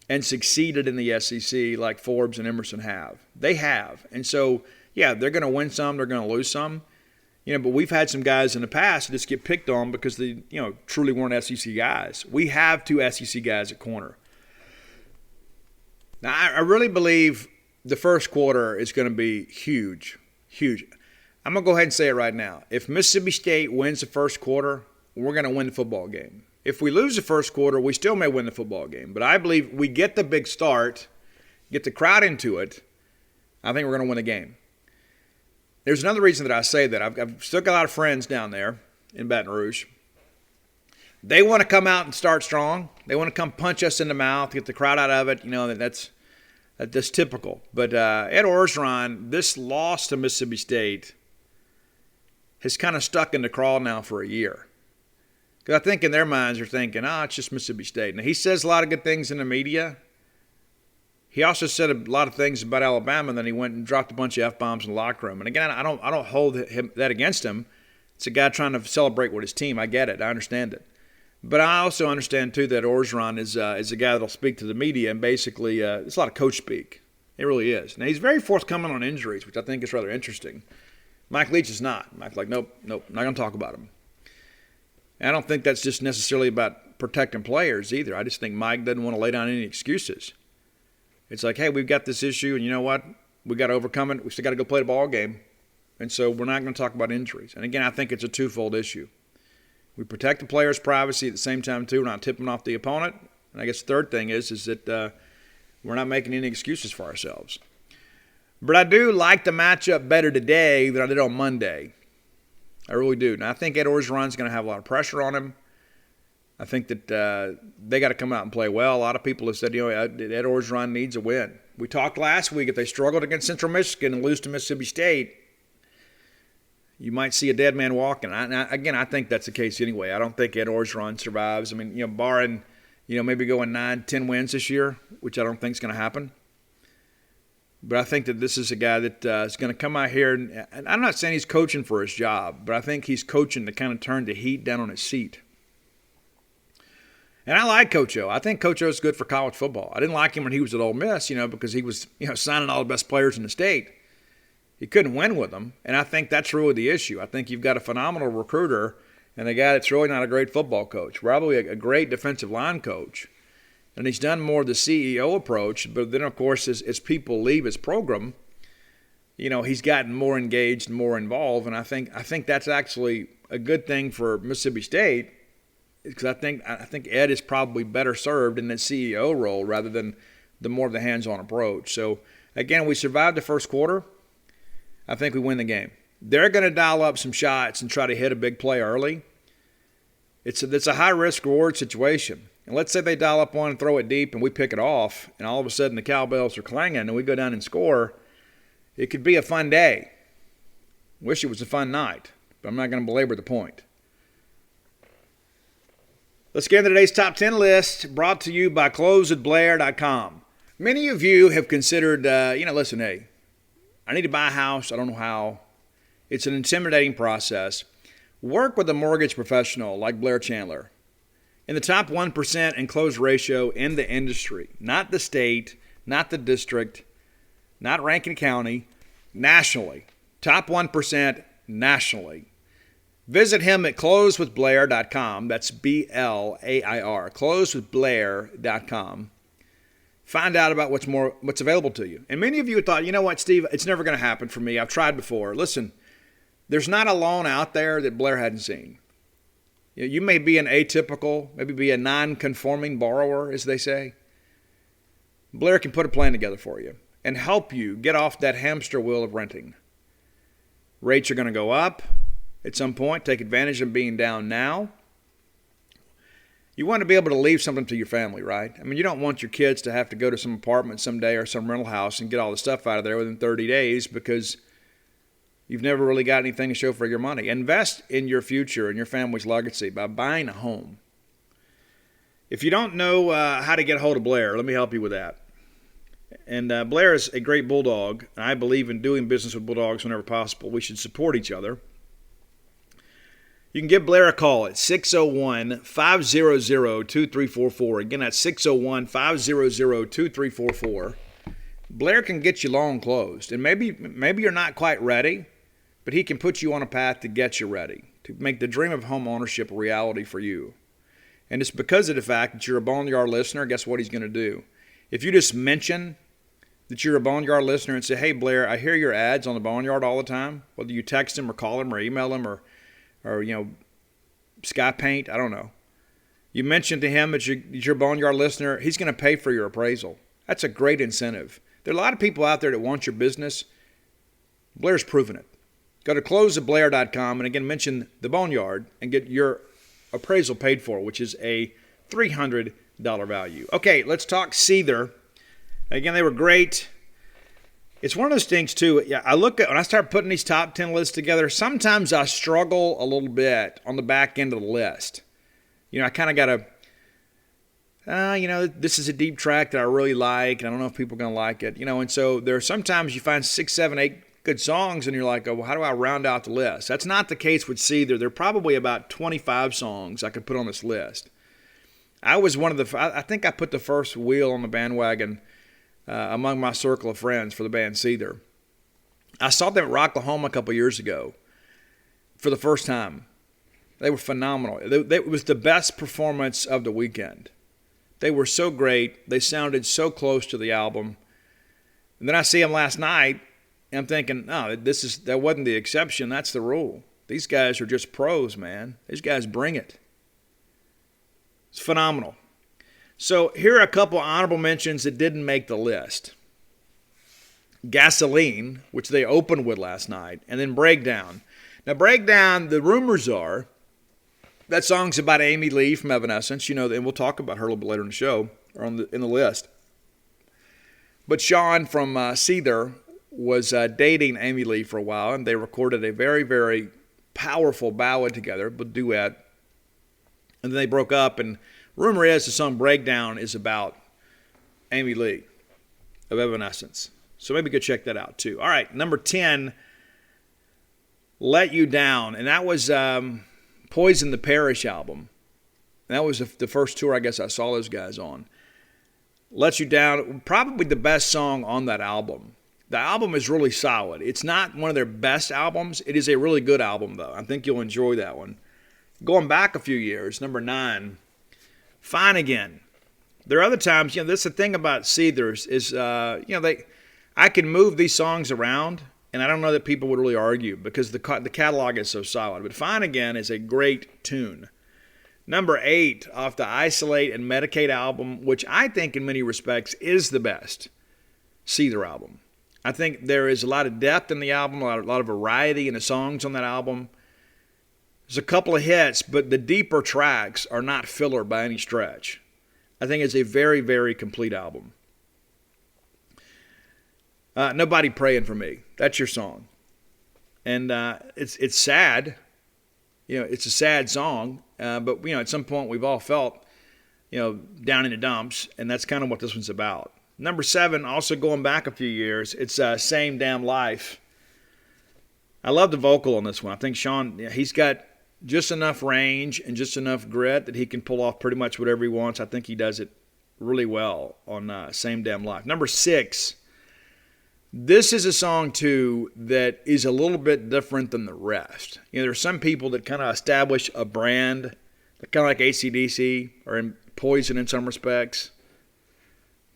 and succeeded in the SEC like Forbes and Emerson have. They have. And so, they're going to win some, they're going to lose some. But we've had some guys in the past that just get picked on because they, truly weren't SEC guys. We have 2 SEC guys at corner. Now, I really believe the first quarter is going to be huge, huge. I'm going to go ahead and say it right now. If Mississippi State wins the first quarter, we're going to win the football game. If we lose the first quarter, we still may win the football game. But I believe we get the big start, get the crowd into it, I think we're going to win the game. There's another reason that I say that. I've still got a lot of friends down there in Baton Rouge. They want to come out and start strong. They want to come punch us in the mouth, get the crowd out of it. That's typical. But Ed Orgeron, this loss to Mississippi State has kind of stuck in the craw now for a year. Because I think in their minds they're thinking, it's just Mississippi State. Now, he says a lot of good things in the media. He also said a lot of things about Alabama, and then he went and dropped a bunch of F-bombs in the locker room. And again, I don't hold that against him. It's a guy trying to celebrate with his team. I get it. I understand it. But I also understand, too, that Orgeron is a guy that will speak to the media, and basically it's a lot of coach speak. It really is. Now, he's very forthcoming on injuries, which I think is rather interesting. Mike Leach is not. Mike's like, nope, not going to talk about him. And I don't think that's just necessarily about protecting players either. I just think Mike doesn't want to lay down any excuses. It's like, hey, we've got this issue, and you know what? We've got to overcome it. We still got to go play the ball game. And so we're not going to talk about injuries. And again, I think it's a twofold issue. We protect the player's privacy at the same time, too. We're not tipping off the opponent. And I guess the third thing is that we're not making any excuses for ourselves. But I do like the matchup better today than I did on Monday. I really do. Now, I think Ed Orgeron's going to have a lot of pressure on him. I think that they got to come out and play well. A lot of people have said, Ed Orgeron needs a win. We talked last week, if they struggled against Central Michigan and lose to Mississippi State, you might see a dead man walking. I think that's the case anyway. I don't think Ed Orgeron survives. I mean, barring, maybe going 9-10 wins this year, which I don't think is going to happen. But I think that this is a guy that is going to come out here, and I'm not saying he's coaching for his job, but I think he's coaching to kind of turn the heat down on his seat. And I like Coach O. I think Coach O is good for college football. I didn't like him when he was at Ole Miss, because he was, signing all the best players in the state. He couldn't win with them, and I think that's really the issue. I think you've got a phenomenal recruiter and a guy that's really not a great football coach, probably a great defensive line coach. And he's done more of the CEO approach, but then, of course, as people leave his program, he's gotten more engaged and more involved, and I think that's actually a good thing for Mississippi State, because I think Ed is probably better served in that CEO role rather than the more of the hands-on approach. So, again, we survived the first quarter. I think we win the game. They're going to dial up some shots and try to hit a big play early. It's a high-risk reward situation. And let's say they dial up one and throw it deep and we pick it off, and all of a sudden the cowbells are clanging and we go down and score. It could be a fun day. Wish it was a fun night, but I'm not going to belabor the point. Let's get into today's top 10 list, brought to you by closewithblair.com. Many of you have considered, listen, hey, I need to buy a house. I don't know how. It's an intimidating process. Work with a mortgage professional like Blair Chandler. In the top 1% in close ratio in the industry, not the state, not the district, not Rankin County, nationally. Top 1% nationally. Visit him at closewithblair.com. That's B-L-A-I-R, closewithblair.com. Find out about what's available to you. And many of you thought, you know what, Steve, it's never going to happen for me. I've tried before. Listen, there's not a loan out there that Blair hadn't seen. You may be an atypical, maybe be a non-conforming borrower, as they say. Blair can put a plan together for you and help you get off that hamster wheel of renting. Rates are going to go up at some point. Take advantage of being down now. You want to be able to leave something to your family, right? I mean, you don't want your kids to have to go to some apartment someday or some rental house and get all the stuff out of there within 30 days because you've never really got anything to show for your money. Invest in your future and your family's legacy by buying a home. If you don't know how to get a hold of Blair, let me help you with that. And Blair is a great Bulldog, and I believe in doing business with Bulldogs whenever possible. We should support each other. You can give Blair a call at 601-500-2344. Again, that's 601-500-2344. Blair can get you loan closed. And maybe you're not quite ready, but he can put you on a path to get you ready, to make the dream of home ownership a reality for you. And it's because of the fact that you're a Boneyard listener. Guess what he's going to do? If you just mention that you're a Boneyard listener and say, hey, Blair, I hear your ads on the Boneyard all the time, whether you text him or call him or email him or Sky Paint, I don't know. You mentioned to him that you're a Boneyard listener, he's going to pay for your appraisal. That's a great incentive. There are a lot of people out there that want your business. Blair's proven it. Go to closeatblair.com and again mention the Boneyard and get your appraisal paid for, which is a $300 value. Okay, let's talk Seether. Again, they were great. It's one of those things, too. Yeah, when I start putting these top 10 lists together, sometimes I struggle a little bit on the back end of the list. I kind of got to, this is a deep track that I really like, and I don't know if people are going to like it. And so there are sometimes you find 6, 7, 8 good songs, and you're like, oh, well, how do I round out the list? That's not the case with Seether. There are probably about 25 songs I could put on this list. I was I think I put the first wheel on the bandwagon among my circle of friends for the band Seether. I saw them at Rocklahoma a couple years ago for the first time. They were phenomenal. It was the best performance of the weekend. They were so great. They sounded so close to the album. And then I see them last night, and I'm thinking, no, that wasn't the exception. That's the rule. These guys are just pros, man. These guys bring it. It's phenomenal. So here are a couple honorable mentions that didn't make the list. Gasoline, which they opened with last night, and then Breakdown. Now, Breakdown, the rumors are that song's about Amy Lee from Evanescence, and we'll talk about her a little bit later in the show, or in the list. But Sean from Seether was dating Amy Lee for a while, and they recorded a very, very powerful ballad together, a duet. And then they broke up, and rumor is the song Breakdown is about Amy Lee of Evanescence. So maybe go check that out too. All right, number 10, Let You Down. And that was Poison the Parish album. And that was the first tour I guess I saw those guys on. Let You Down, probably the best song on that album. The album is really solid. It's not one of their best albums. It is a really good album, though. I think you'll enjoy that one. Going back a few years, number 9, Fine Again. There are other times, that's the thing about Seethers is, I can move these songs around, and I don't know that people would really argue because the catalog is so solid. But Fine Again is a great tune. Number 8 off the Isolate and Medicate album, which I think in many respects is the best Seether album. I think there is a lot of depth in the album, a lot of variety in the songs on that album. There's a couple of hits, but the deeper tracks are not filler by any stretch. I think it's a very, very complete album. Nobody Praying for Me. That's your song. And it's sad. It's a sad song. But, at some point we've all felt, down in the dumps. And that's kind of what this one's about. Number 7, also going back a few years, it's Same Damn Life. I love the vocal on this one. I think Sean, he's got just enough range and just enough grit that he can pull off pretty much whatever he wants. I think he does it really well on Same Damn Life. Number 6, this is a song, too, that is a little bit different than the rest. There are some people that kind of establish a brand, kind of like AC/DC or in Poison in some respects.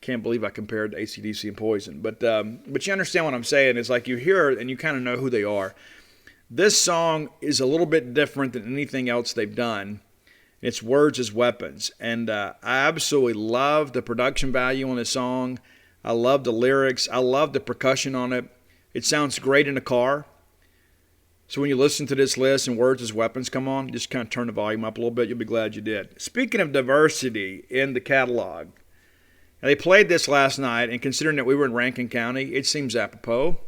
Can't believe I compared AC/DC and Poison. But you understand what I'm saying. It's like you hear it and you kind of know who they are. This song is a little bit different than anything else they've done. It's Words as Weapons. And I absolutely love the production value on this song. I love the lyrics. I love the percussion on it. It sounds great in a car. So when you listen to this list and Words as Weapons come on, just kind of turn the volume up a little bit. You'll be glad you did. Speaking of diversity in the catalog, now they played this last night, and considering that we were in Rankin County, it seems apropos.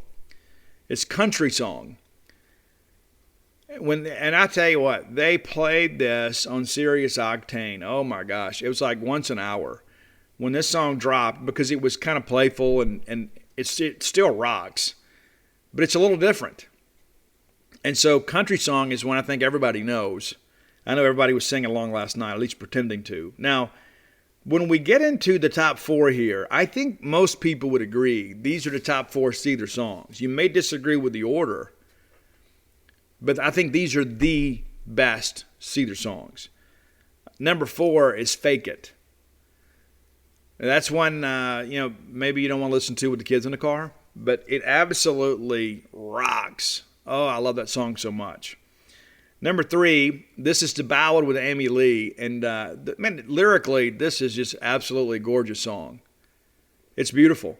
It's country song. And I tell you what, they played this on Sirius Octane. Oh my gosh, it was like once an hour when this song dropped, because it was kind of playful and it still rocks, but it's a little different. And so country song is one I think everybody knows. I know everybody was singing along last night, at least pretending to. Now, when we get into the top 4 here, I think most people would agree these are the top 4 Seether songs. You may disagree with the order, but I think these are the best Seether songs. Number 4 is Fake It. That's one, maybe you don't want to listen to with the kids in the car, but it absolutely rocks. Oh, I love that song so much. Number 3, this is The Ballad with Amy Lee. And lyrically, this is just absolutely a gorgeous song. It's beautiful.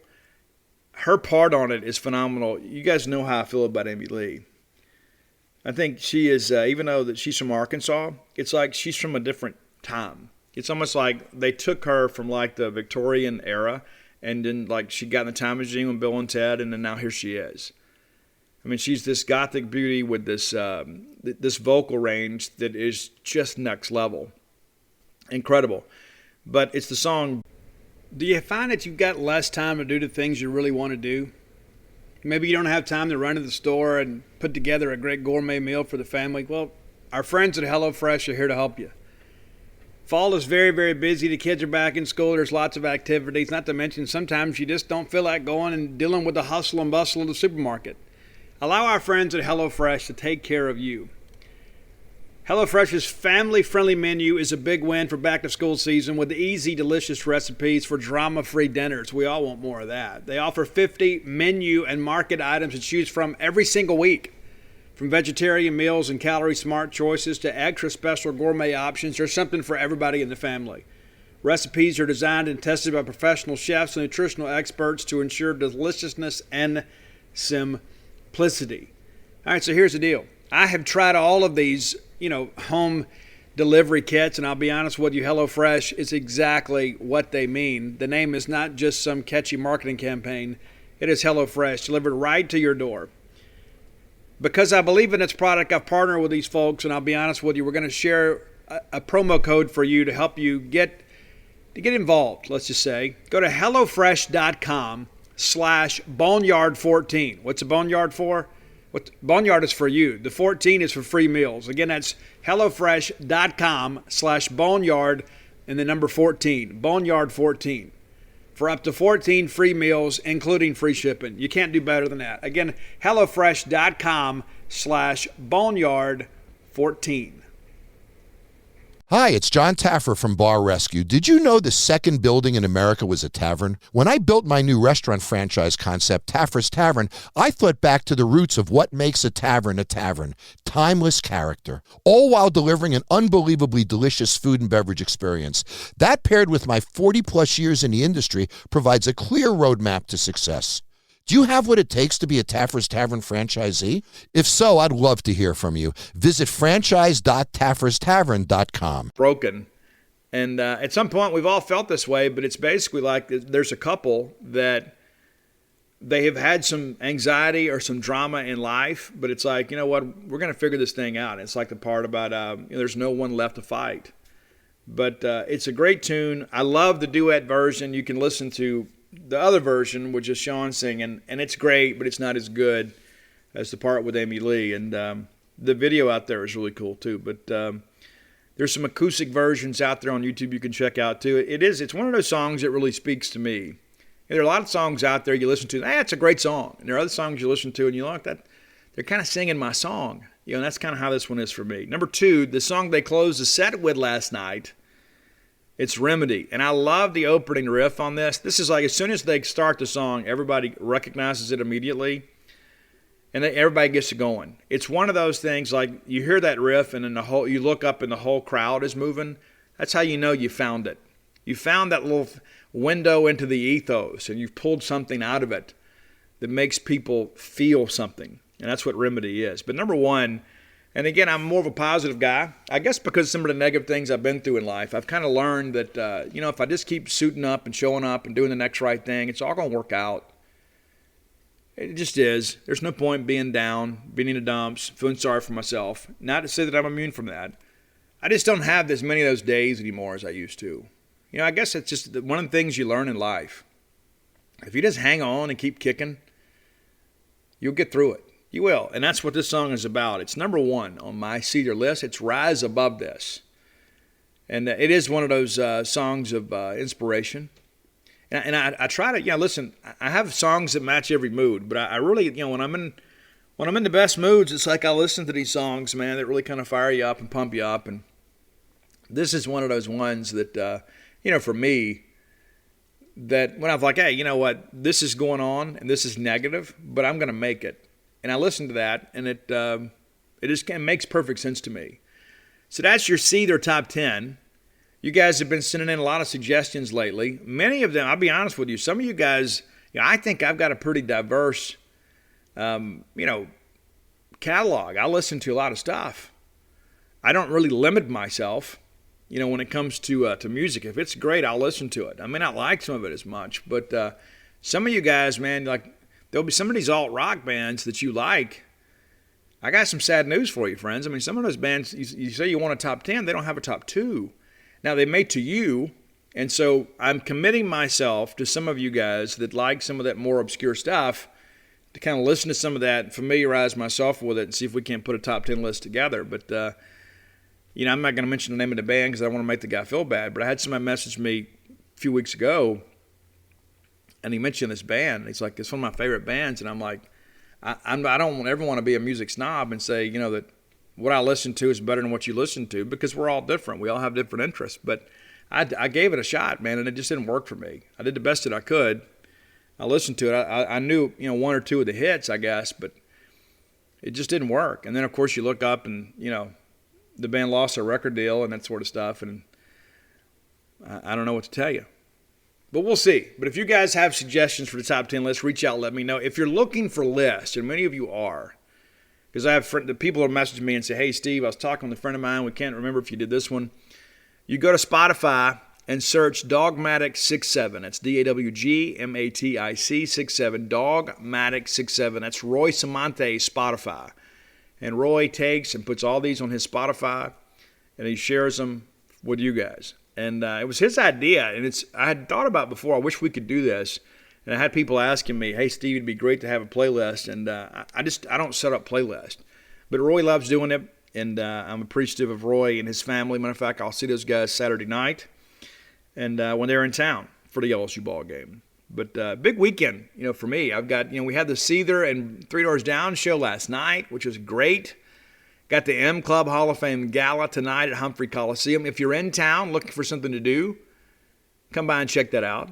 Her part on it is phenomenal. You guys know how I feel about Amy Lee. I think she is, even though that she's from Arkansas, it's like she's from a different time. It's almost like they took her from like the Victorian era, and then like she got in the time machine with Bill and Ted, and then now here she is. I mean, she's this gothic beauty with this this vocal range that is just next level. Incredible. But it's the song. Do you find that you've got less time to do the things you really want to do? Maybe you don't have time to run to the store and put together a great gourmet meal for the family. Well, our friends at HelloFresh are here to help you. Fall is very, very busy. The kids are back in school. There's lots of activities. Not to mention sometimes you just don't feel like going and dealing with the hustle and bustle of the supermarket. Allow our friends at HelloFresh to take care of you. HelloFresh's family-friendly menu is a big win for back-to-school season with easy, delicious recipes for drama-free dinners. We all want more of that. They offer 50 menu and market items to choose from every single week. From vegetarian meals and calorie-smart choices to extra-special gourmet options, there's something for everybody in the family. Recipes are designed and tested by professional chefs and nutritional experts to ensure deliciousness and simplicity. All right, so here's the deal. I have tried all of these, home delivery kits, and I'll be honest with you, HelloFresh is exactly what they mean. The name is not just some catchy marketing campaign. It is HelloFresh, delivered right to your door. Because I believe in its product, I've partnered with these folks, and I'll be honest with you, we're going to share a promo code for you to help you get involved, let's just say. Go to HelloFresh.com/Boneyard14. What's a Boneyard for? Boneyard is for you. The 14 is for free meals. Again, that's HelloFresh.com/Boneyard and the number 14, Boneyard14. For up to 14 free meals, including free shipping. You can't do better than that. Again, HelloFresh.com/Boneyard14. Hi, it's John Taffer from Bar Rescue. Did you know the second building in America was a tavern? When I built my new restaurant franchise concept, Taffer's Tavern, I thought back to the roots of what makes a tavern, timeless character, all while delivering an unbelievably delicious food and beverage experience. That paired with my 40-plus years in the industry provides a clear roadmap to success. Do you have what it takes to be a Taffer's Tavern franchisee? If so, I'd love to hear from you. Visit franchise.tafferstavern.com. Broken. And at some point, we've all felt this way, but it's basically like there's a couple that they have had some anxiety or some drama in life, but it's like, you know what, we're going to figure this thing out. It's like the part about there's no one left to fight. But it's a great tune. I love the duet version. You can listen to the other version, which is Sean singing, and it's great, but it's not as good as the part with Amy Lee. And the video out there is really cool too. But there's some acoustic versions out there on YouTube you can check out too. It's one of those songs that really speaks to me. And there are a lot of songs out there you listen to, it's a great song. And there are other songs you listen to and you like that they're kind of singing my song. And that's kind of how this one is for me. Number 2, the song they closed the set with last night. It's Remedy. And I love the opening riff on this. This is like as soon as they start the song, everybody recognizes it immediately. And everybody gets it going. It's one of those things like you hear that riff and then you look up and the whole crowd is moving. That's how you know you found it. You found that little window into the ethos and you've pulled something out of it that makes people feel something. And that's what remedy is. But number one, and again, I'm more of a positive guy. I guess because of some of the negative things I've been through in life, I've kind of learned that, if I just keep suiting up and showing up and doing the next right thing, it's all going to work out. It just is. There's no point being down, being in the dumps, feeling sorry for myself. Not to say that I'm immune from that. I just don't have as many of those days anymore as I used to. I guess it's just one of the things you learn in life. If you just hang on and keep kicking, you'll get through it. You will. And that's what this song is about. It's number one on my Cedar list. It's Rise Above This. And it is one of those songs of inspiration. And I try to, listen, I have songs that match every mood. But I really, when I'm in the best moods, it's like I listen to these songs, man, that really kind of fire you up and pump you up. And this is one of those ones that, for me, that when I'm like, hey, you know what, this is going on and this is negative, but I'm going to make it. And I listen to that, and it just makes perfect sense to me. So that's your Cedar Top 10. You guys have been sending in a lot of suggestions lately. Many of them, I'll be honest with you, some of you guys, I think I've got a pretty diverse, catalog. I listen to a lot of stuff. I don't really limit myself, when it comes to music. If it's great, I'll listen to it. I may not like some of it as much, but some of you guys, man, there'll be some of these alt-rock bands that you like. I got some sad news for you, friends. I mean, some of those bands, you say you want a top 10, they don't have a top 2. Now, they may to you, and so I'm committing myself to some of you guys that like some of that more obscure stuff to kind of listen to some of that and familiarize myself with it and see if we can't put a top 10 list together. But, I'm not going to mention the name of the band because I don't want to make the guy feel bad, but I had somebody message me a few weeks ago, and he mentioned this band. He's like, it's one of my favorite bands. And I'm like, I don't ever want to be a music snob and say, that what I listen to is better than what you listen to, because we're all different. We all have different interests. But I gave it a shot, man, and it just didn't work for me. I did the best that I could. I listened to it. I knew, one or two of the hits, I guess, but it just didn't work. And then, of course, you look up and, the band lost their record deal and that sort of stuff. And I don't know what to tell you. But we'll see. But if you guys have suggestions for the top 10 list, reach out, let me know. If you're looking for lists, and many of you are, because I have the people who message me and say, hey, Steve, I was talking with a friend of mine. We can't remember if you did this one. You go to Spotify and search Dogmatic 67. That's DAWGMATIC 67. Dogmatic 67. That's Roy Samante's Spotify. And Roy takes and puts all these on his Spotify, and he shares them with you guys. And it was his idea, and I had thought about it before. I wish we could do this. And I had people asking me, hey, Steve, it'd be great to have a playlist. And I don't set up playlists. But Roy loves doing it, and I'm appreciative of Roy and his family. Matter of fact, I'll see those guys Saturday night and when they're in town for the LSU ball game. But big weekend, for me. I've got, we had the Seether and Three Doors Down show last night, which was great. Got the M Club Hall of Fame Gala tonight at Humphrey Coliseum. If you're in town looking for something to do, come by and check that out.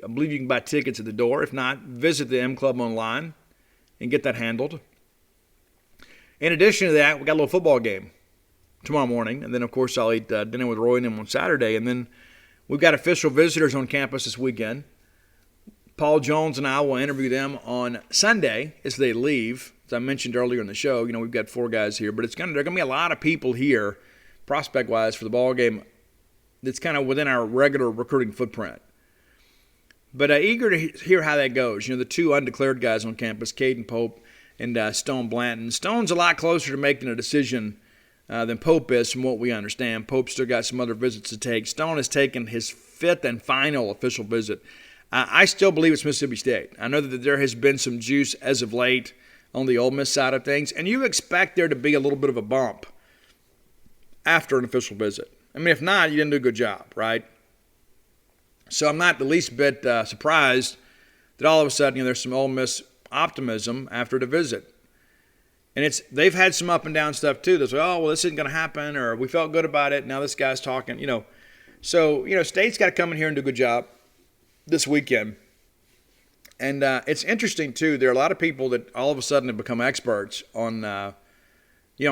I believe you can buy tickets at the door. If not, visit the M Club online and get that handled. In addition to that, we got a little football game tomorrow morning. And then, of course, I'll eat dinner with Roy and him on Saturday. And then we've got official visitors on campus this weekend. Paul Jones and I will interview them on Sunday as they leave. As I mentioned earlier in the show, we've got 4 guys here, but there are going to be a lot of people here, prospect-wise, for the ball game that's kind of within our regular recruiting footprint. But eager to hear how that goes. The 2 undeclared guys on campus, Caden Pope and Stone Blanton. Stone's a lot closer to making a decision than Pope is, from what we understand. Pope's still got some other visits to take. Stone has taken his 5th and final official visit. I still believe it's Mississippi State. I know that there has been some juice as of late on the Ole Miss side of things, and you expect there to be a little bit of a bump after an official visit. I mean, if not, you didn't do a good job, right? So I'm not the least bit surprised that all of a sudden there's some Ole Miss optimism after the visit. And they've had some up and down stuff too. They're like, oh, well, this isn't going to happen, or we felt good about it. Now this guy's talking, So, State's got to come in here and do a good job this weekend. And it's interesting, too. There are a lot of people that all of a sudden have become experts on, on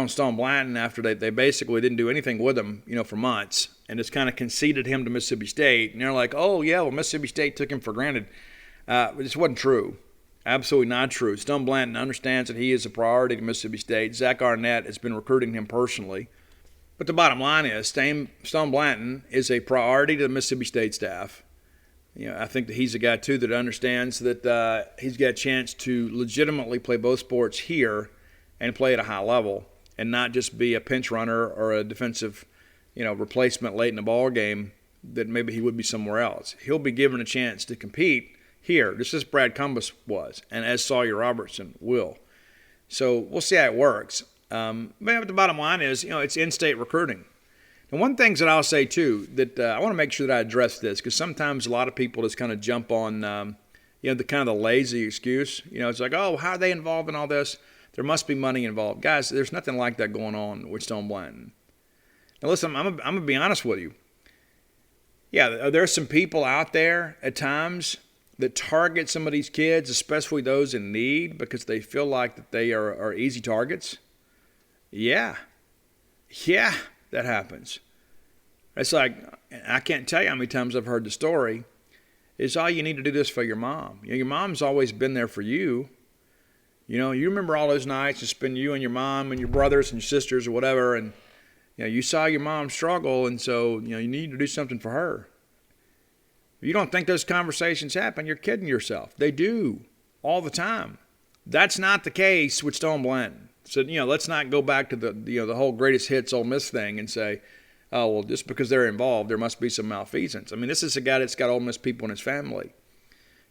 Stone Blanton after they basically didn't do anything with him, for months, and just kind of conceded him to Mississippi State. And they're like, oh, yeah, well, Mississippi State took him for granted. It just wasn't true. Absolutely not true. Stone Blanton understands that he is a priority to Mississippi State. Zach Arnett has been recruiting him personally. But the bottom line is Stone Blanton is a priority to the Mississippi State staff. I think that he's a guy, too, that understands that he's got a chance to legitimately play both sports here and play at a high level and not just be a pinch runner or a defensive, replacement late in the ball game that maybe he would be somewhere else. He'll be given a chance to compete here, just as Brad Cumbas was, and as Sawyer Robertson will. So we'll see how it works. But the bottom line is, it's in-state recruiting. And one thing that I'll say, too, that I want to make sure that I address this, because sometimes a lot of people just kind of jump on, the kind of the lazy excuse. It's like, oh, how are they involved in all this? There must be money involved. Guys, there's nothing like that going on with Stone Blanton. Now, listen, I'm going to be honest with you. Yeah, there's some people out there at times that target some of these kids, especially those in need, because they feel like that they are easy targets. Yeah, that happens. It's like, I can't tell you how many times I've heard the story. It's all you need to do this for your mom. Your mom's always been there for you. You remember all those nights it's been you and your mom and your brothers and your sisters or whatever, and you saw your mom struggle, and so you need to do something for her. If you don't think those conversations happen, you're kidding yourself. They do all the time. That's not the case with Stone Blanton. So let's not go back to the whole greatest hits Ole Miss thing and say, oh well, just because they're involved, there must be some malfeasance. I mean, this is a guy that's got Ole Miss people in his family,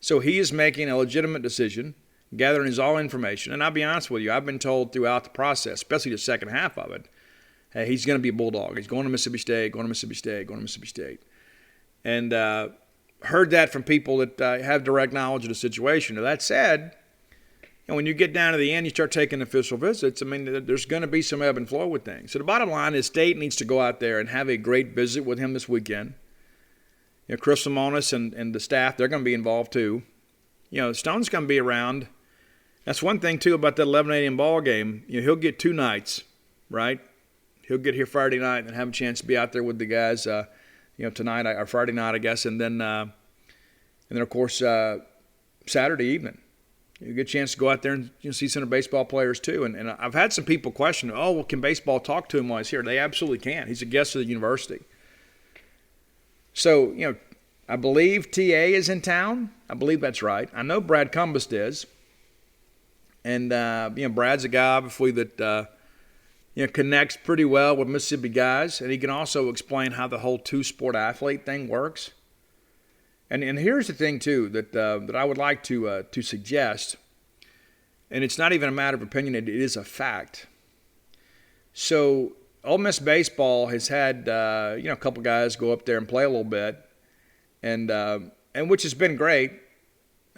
so he is making a legitimate decision, gathering his all information. And I'll be honest with you, I've been told throughout the process, especially the second half of it, hey, he's going to be a Bulldog. He's going to Mississippi State, going to Mississippi State, going to Mississippi State, and heard that from people that have direct knowledge of the situation. Now, that said, when you get down to the end, you start taking official visits, I mean, there's going to be some ebb and flow with things. So the bottom line is State needs to go out there and have a great visit with him this weekend. Chris Simonis and the staff, they're going to be involved too. Stone's going to be around. That's one thing, too, about that 11 a.m. ball game. He'll get 2 nights, right? He'll get here Friday night and have a chance to be out there with the guys, tonight or Friday night, I guess, and then of course Saturday evening. You get a chance to go out there and see some of the baseball players too. And I've had some people question, oh, well, can baseball talk to him while he's here? They absolutely can. He's a guest of the university. So, I believe TA is in town. I believe that's right. I know Brad Cumbas is. And, Brad's a guy, obviously, that connects pretty well with Mississippi guys. And he can also explain how the whole two-sport athlete thing works. And here's the thing, too, that I would like to suggest, and it's not even a matter of opinion, it is a fact. So Ole Miss baseball has had, a couple guys go up there and play a little bit, and which has been great.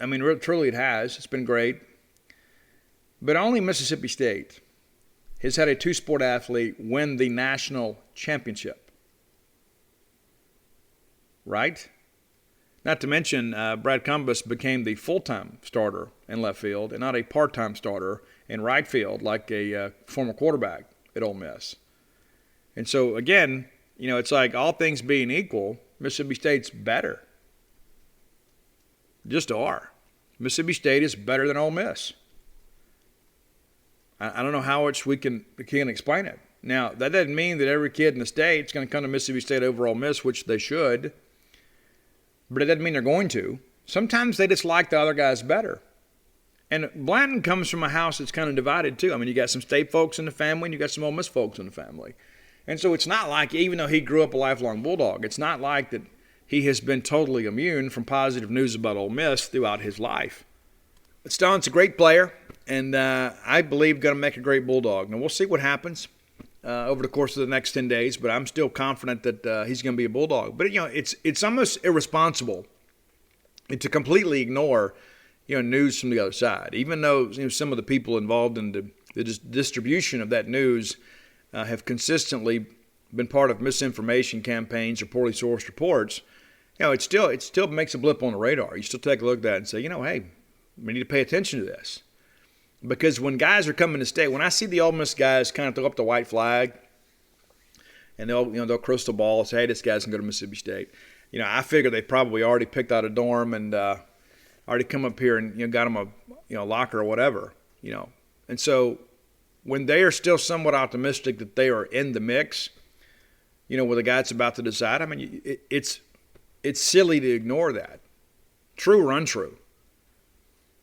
I mean, truly it has. It's been great. But only Mississippi State has had a two-sport athlete win the national championship. Right? Not to mention, Brad Cumbas became the full-time starter in left field and not a part-time starter in right field like a former quarterback at Ole Miss. And so, again, it's like all things being equal, Mississippi State's better. Just are. Mississippi State is better than Ole Miss. I don't know how much we can explain it. Now, that doesn't mean that every kid in the state is going to come to Mississippi State over Ole Miss, which they should. But it doesn't mean they're going to. Sometimes they just like the other guys better. And Blanton comes from a house that's kind of divided too. I mean, you got some State folks in the family and you got some Ole Miss folks in the family. And so it's not like, even though he grew up a lifelong Bulldog, it's not like that he has been totally immune from positive news about Ole Miss throughout his life. But Stone's a great player, and I believe going to make a great Bulldog. Now, we'll see what happens over the course of the next 10 days, but I'm still confident that he's going to be a Bulldog. But, it's almost irresponsible to completely ignore, news from the other side, even though some of the people involved in the distribution of that news have consistently been part of misinformation campaigns or poorly sourced reports. It still makes a blip on the radar. You still take a look at that and say, hey, we need to pay attention to this. Because when guys are coming to state, when I see the Ole Miss guys kind of throw up the white flag and they'll crystal ball and say, hey, this guy's going to go to Mississippi State. I figure they probably already picked out a dorm and are already come up here and got them a locker or whatever, And so when they are still somewhat optimistic that they are in the mix, with a guy that's about to decide, I mean, it's silly to ignore that. True or untrue.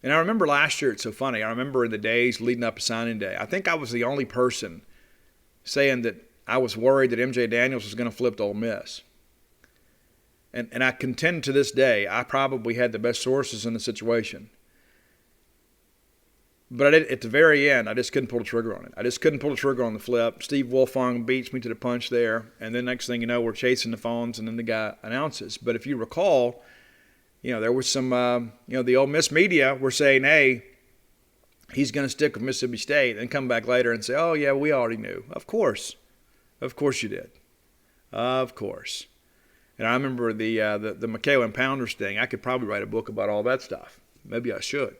And I remember last year, it's so funny. I remember in the days leading up to signing day, I think I was the only person saying that I was worried that MJ Daniels was going to flip to Ole Miss. And I contend to this day, I probably had the best sources in the situation. But at the very end, I just couldn't pull the trigger on it. I just couldn't pull the trigger on the flip. Steve Wilfong beats me to the punch there. And then next thing you know, we're chasing the phones, and then the guy announces. But if you recall, there was some, the Ole Miss media were saying, hey, he's going to stick with Mississippi State, and come back later and say, oh, yeah, we already knew. Of course. Of course you did. Of course. And I remember the McKaylin Pounders thing. I could probably write a book about all that stuff. Maybe I should.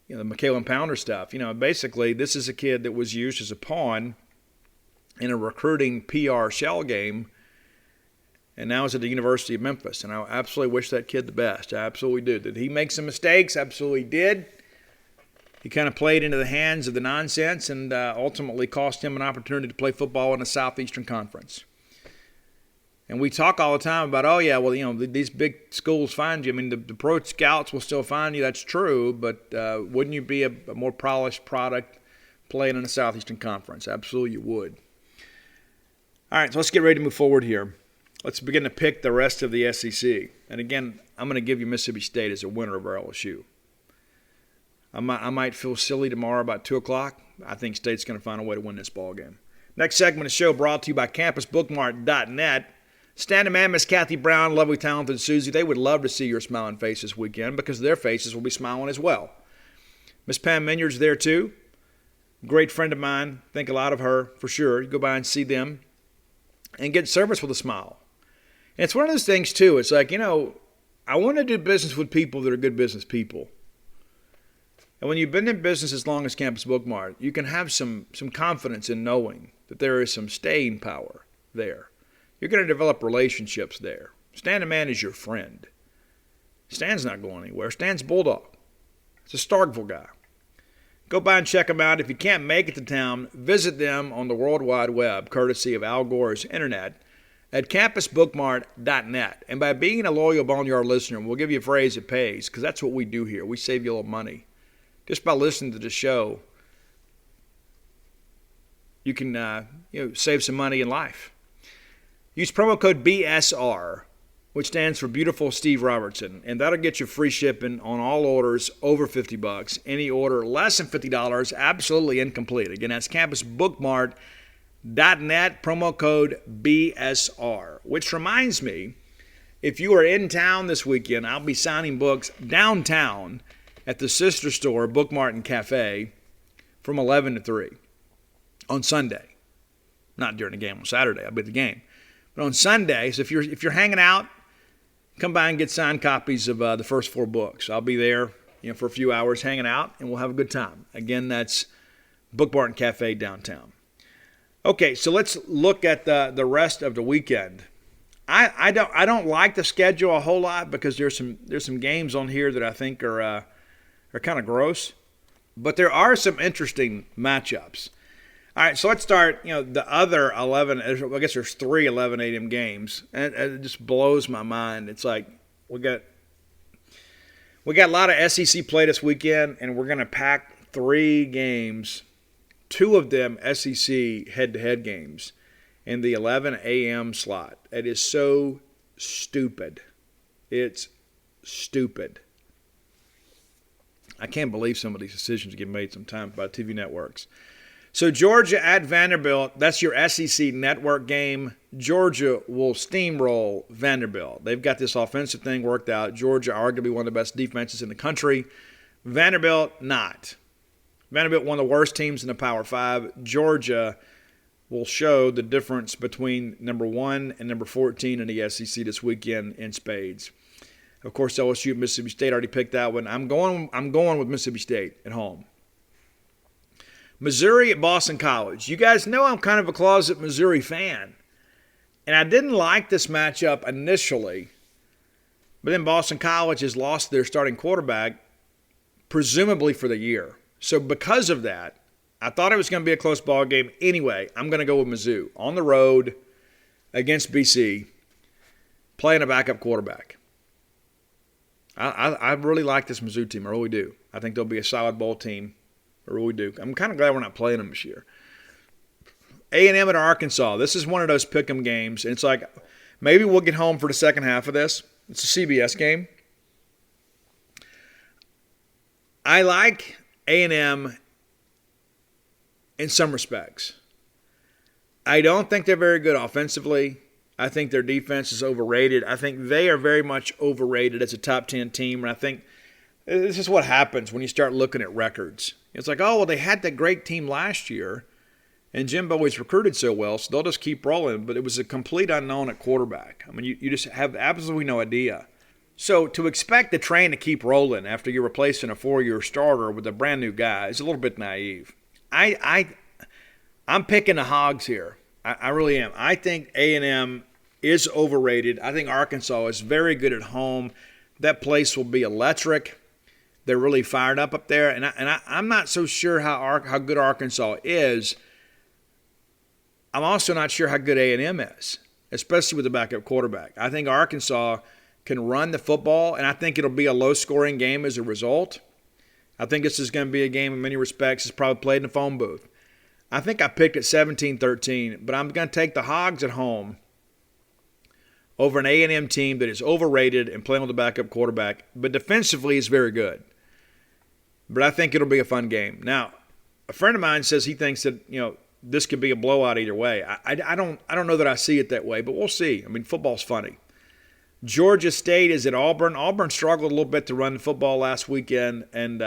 The McKaylin Pounder stuff. Basically, this is a kid that was used as a pawn in a recruiting PR shell game, and now is at the University of Memphis. And I absolutely wish that kid the best. I absolutely do. Did he make some mistakes? Absolutely did. He kind of played into the hands of the nonsense and ultimately cost him an opportunity to play football in the Southeastern Conference. And we talk all the time about, oh, yeah, well, these big schools find you. I mean, the pro scouts will still find you. That's true. But wouldn't you be a more polished product playing in the Southeastern Conference? Absolutely you would. All right, so let's get ready to move forward here. Let's begin to pick the rest of the SEC. And, again, I'm going to give you Mississippi State as a winner over LSU. I might feel silly tomorrow about 2 o'clock. I think State's going to find a way to win this ball game. Next segment of the show brought to you by CampusBookmart.net. Stand man, Miss Kathy Brown, lovely, talented Susie. They would love to see your smiling face this weekend because their faces will be smiling as well. Miss Pam Minyard's there too. Great friend of mine. Think a lot of her for sure. You go by and see them and get service with a smile. And it's one of those things too. It's like, I want to do business with people that are good business people. And when you've been in business as long as Campus Bookmart, you can have some confidence in knowing that there is some staying power there. You're going to develop relationships there. Stan the man is your friend. Stan's not going anywhere. Stan's Bulldog. It's a Starkville guy. Go by and check them out. If you can't make it to town, visit them on the World Wide Web, courtesy of Al Gore's Internet, at campusbookmart.net. And by being a loyal Boneyard listener, we'll give you a phrase that pays, because that's what we do here. We save you a little money. Just by listening to the show, you can save some money in life. Use promo code BSR, which stands for Beautiful Steve Robertson, and that'll get you free shipping on all orders over $50. Any order less than $50, absolutely incomplete. Again, that's campusbookmart.net, promo code BSR. Which reminds me, if you are in town this weekend, I'll be signing books downtown at the sister store, Bookmart and Cafe, from 11 to 3 on Sunday. Not during the game on Saturday. I'll be at the game. But on Sundays, if you're hanging out, come by and get signed copies of the first 4 books. I'll be there, for a few hours hanging out, and we'll have a good time. Again, that's Bookmart and Cafe downtown. Okay, so let's look at the rest of the weekend. I don't like the schedule a whole lot because there's some games on here that I think are kind of gross, but there are some interesting matchups. All right, so let's start, the other 11, I guess there's 3 11 a.m. games, and it just blows my mind. It's like we got a lot of SEC play this weekend, and we're going to pack 3 games, 2 of them SEC head-to-head games, in the 11 a.m. slot. It is so stupid. It's stupid. I can't believe some of these decisions get made sometimes by TV networks. So Georgia at Vanderbilt, that's your SEC network game. Georgia will steamroll Vanderbilt. They've got this offensive thing worked out. Georgia, arguably one of the best defenses in the country. Vanderbilt, not. Vanderbilt, one of the worst teams in the Power 5. Georgia will show the difference between number 1 and number 14 in the SEC this weekend in spades. Of course, LSU and Mississippi State already picked that one. I'm going with Mississippi State at home. Missouri at Boston College. You guys know I'm kind of a closet Missouri fan. And I didn't like this matchup initially But then Boston College has lost their starting quarterback, presumably for the year. So because of that, I thought it was going to be a close ball game. Anyway, I'm going to go with Mizzou on the road against BC, playing a backup quarterback. I really like this Mizzou team. I really do. I think they'll be a solid bowl team. I really do. I'm kind of glad we're not playing them this year. A&M at Arkansas. This is one of those pick-em games. And it's like maybe we'll get home for the second half of this. It's a CBS game. I like A&M in some respects. I don't think they're very good offensively. I think their defense is overrated. I think they are very much overrated as a top 10 team. And I think this is what happens when you start looking at records. It's like, oh, well, they had that great team last year, and Jim Bowie's recruited so well, so they'll just keep rolling. But it was a complete unknown at quarterback. I mean, you just have absolutely no idea. So to expect the train to keep rolling after you're replacing a 4-year starter with a brand new guy is a little bit naive. I'm picking the Hogs here. I really am. I think A&M is overrated. I think Arkansas is very good at home. That place will be electric. They're really fired up there, and I'm not so sure how good Arkansas is. I'm also not sure how good A&M is, especially with the backup quarterback. I think Arkansas can run the football, and I think it'll be a low-scoring game as a result. I think this is going to be a game in many respects. It's probably played in the phone booth. I think I picked it 17-13, but I'm going to take the Hogs at home over an A&M team that is overrated and playing with a backup quarterback, but defensively is very good. But I think it'll be a fun game. Now, a friend of mine says he thinks that, this could be a blowout either way. I don't know that I see it that way, but we'll see. I mean, football's funny. Georgia State is at Auburn. Auburn struggled a little bit to run the football last weekend, and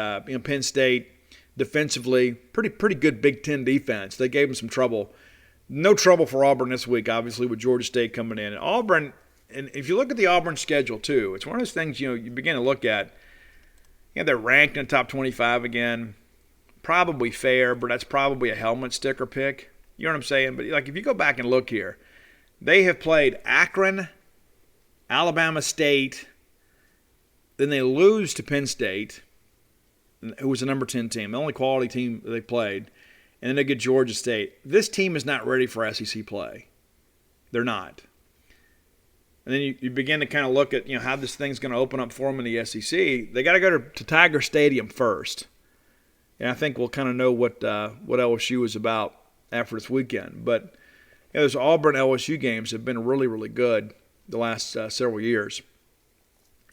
Penn State defensively, pretty good Big Ten defense. They gave them some trouble. No trouble for Auburn this week, obviously, with Georgia State coming in. And Auburn, and if you look at the Auburn schedule too, it's one of those things you begin to look at. They're ranked in the top 25 again. Probably fair, but that's probably a helmet sticker pick. You know what I'm saying? But if you go back and look here, they have played Akron, Alabama State, then they lose to Penn State, who was the number 10 team, the only quality team they played, and then they get Georgia State. This team is not ready for SEC play. They're not. And then you begin to kind of look at how this thing's going to open up for them in the SEC. They got to go to Tiger Stadium first. And I think we'll kind of know what LSU is about after this weekend. But those Auburn-LSU games have been really, really good the last several years.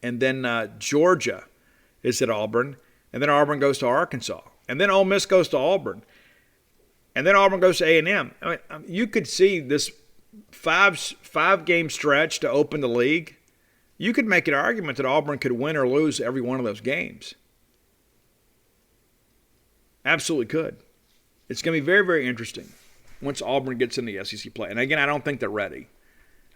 And then Georgia is at Auburn. And then Auburn goes to Arkansas. And then Ole Miss goes to Auburn. And then Auburn goes to A&M. I mean, you could see this five-game stretch to open the league. You could make an argument that Auburn could win or lose every one of those games. Absolutely could. It's going to be very, very interesting once Auburn gets in the SEC play. And again, I don't think they're ready.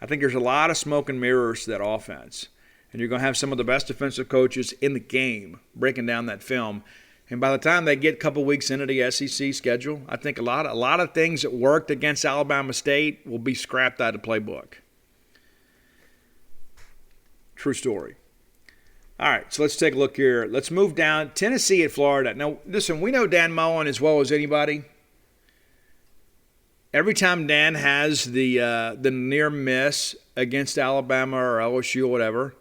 I think there's a lot of smoke and mirrors to that offense. And you're going to have some of the best defensive coaches in the game breaking down that film. And by the time they get a couple weeks into the SEC schedule, I think a lot of things that worked against Alabama State will be scrapped out of the playbook. True story. All right, so let's take a look here. Let's move down. Tennessee at Florida. Now, listen, we know Dan Mullen as well as anybody. Every time Dan has the near miss against Alabama or LSU or whatever,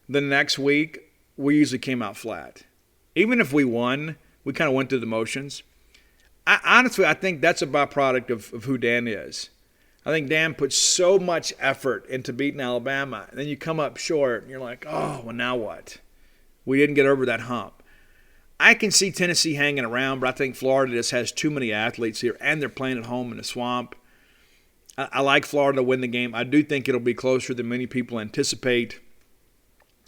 the next week we usually came out flat. Even if we won, we kind of went through the motions. Honestly, I think that's a byproduct of who Dan is. I think Dan puts so much effort into beating Alabama, and then you come up short, and you're like, oh, well, now what? We didn't get over that hump. I can see Tennessee hanging around, but I think Florida just has too many athletes here, and they're playing at home in the swamp. I like Florida to win the game. I do think it'll be closer than many people anticipate.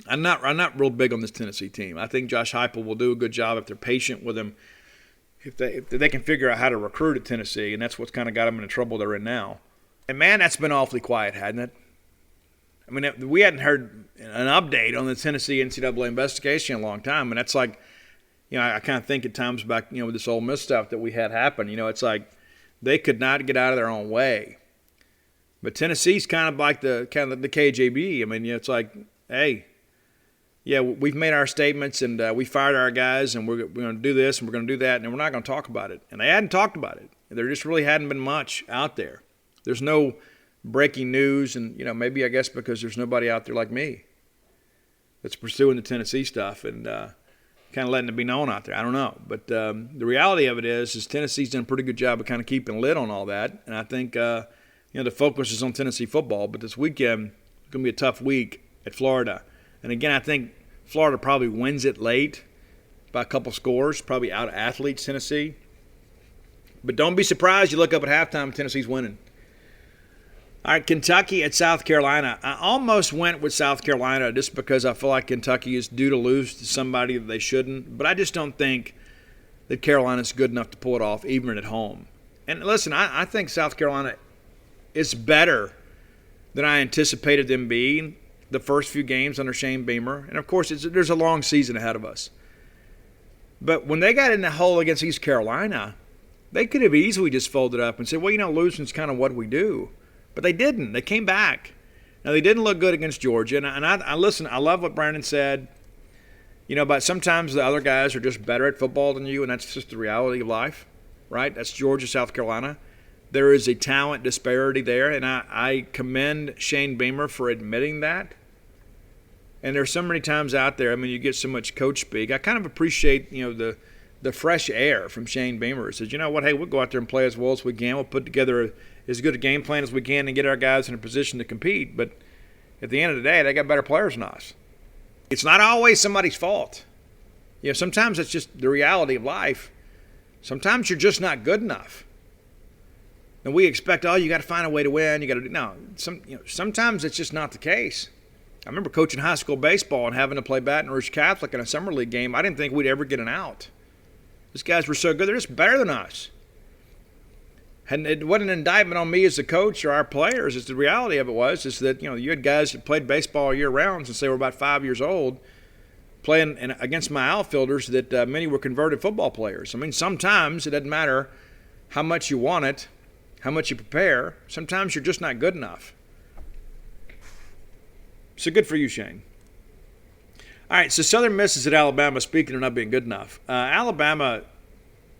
I'm not real big on this Tennessee team. I think Josh Heupel will do a good job if they're patient with him, if they can figure out how to recruit at Tennessee, and that's what's kind of got them in the trouble they're in now. And, man, that's been awfully quiet, hadn't it? I mean, we hadn't heard an update on the Tennessee NCAA investigation in a long time, and that's like, I kind of think at times back, with this Ole Miss stuff that we had happen, it's like they could not get out of their own way. But Tennessee's kind of like the KJB. I mean, it's like, hey, yeah, we've made our statements and we fired our guys and we're going to do this and we're going to do that and we're not going to talk about it. And they hadn't talked about it. There just really hadn't been much out there. There's no breaking news, and maybe I guess because there's nobody out there like me that's pursuing the Tennessee stuff and kind of letting it be known out there. I don't know. But the reality of it is Tennessee's done a pretty good job of kind of keeping a lid on all that. And I think, the focus is on Tennessee football. But this weekend, it's going to be a tough week at Florida. And again, I think Florida probably wins it late by a couple scores, probably out-athletes Tennessee. But don't be surprised you look up at halftime, Tennessee's winning. All right, Kentucky at South Carolina. I almost went with South Carolina just because I feel like Kentucky is due to lose to somebody that they shouldn't. But I just don't think that Carolina's good enough to pull it off, even at home. And listen, I think South Carolina is better than I anticipated them being the first few games under Shane Beamer. And, of course, there's a long season ahead of us. But when they got in the hole against East Carolina, they could have easily just folded up and said, well, losing's kind of what we do. But they didn't. They came back. Now, they didn't look good against Georgia. And I listen, I love what Brandon said, but sometimes the other guys are just better at football than you, and that's just the reality of life, right? That's Georgia, South Carolina. There is a talent disparity there, and I commend Shane Beamer for admitting that. And there's so many times out there, you get so much coach speak. I kind of appreciate, the fresh air from Shane Beamer. He says, you know what, hey, we'll go out there and play as well as we can. We'll put together as good a game plan as we can and get our guys in a position to compete. But at the end of the day, they got better players than us. It's not always somebody's fault. Sometimes it's just the reality of life. Sometimes you're just not good enough. And we expect, you got to find a way to win. You got to no. Sometimes it's just not the case. I remember coaching high school baseball and having to play Baton Rouge Catholic in a summer league game. I didn't think we'd ever get an out. These guys were so good. They're just better than us. And it wasn't an indictment on me as a coach or our players. It's the reality of it is that, you had guys that played baseball year round since they were about 5 years old playing against my outfielders that many were converted football players. Sometimes it doesn't matter how much you want it, how much you prepare. Sometimes you're just not good enough. So good for you, Shane. All right, so Southern Miss is at Alabama, speaking of not being good enough. Alabama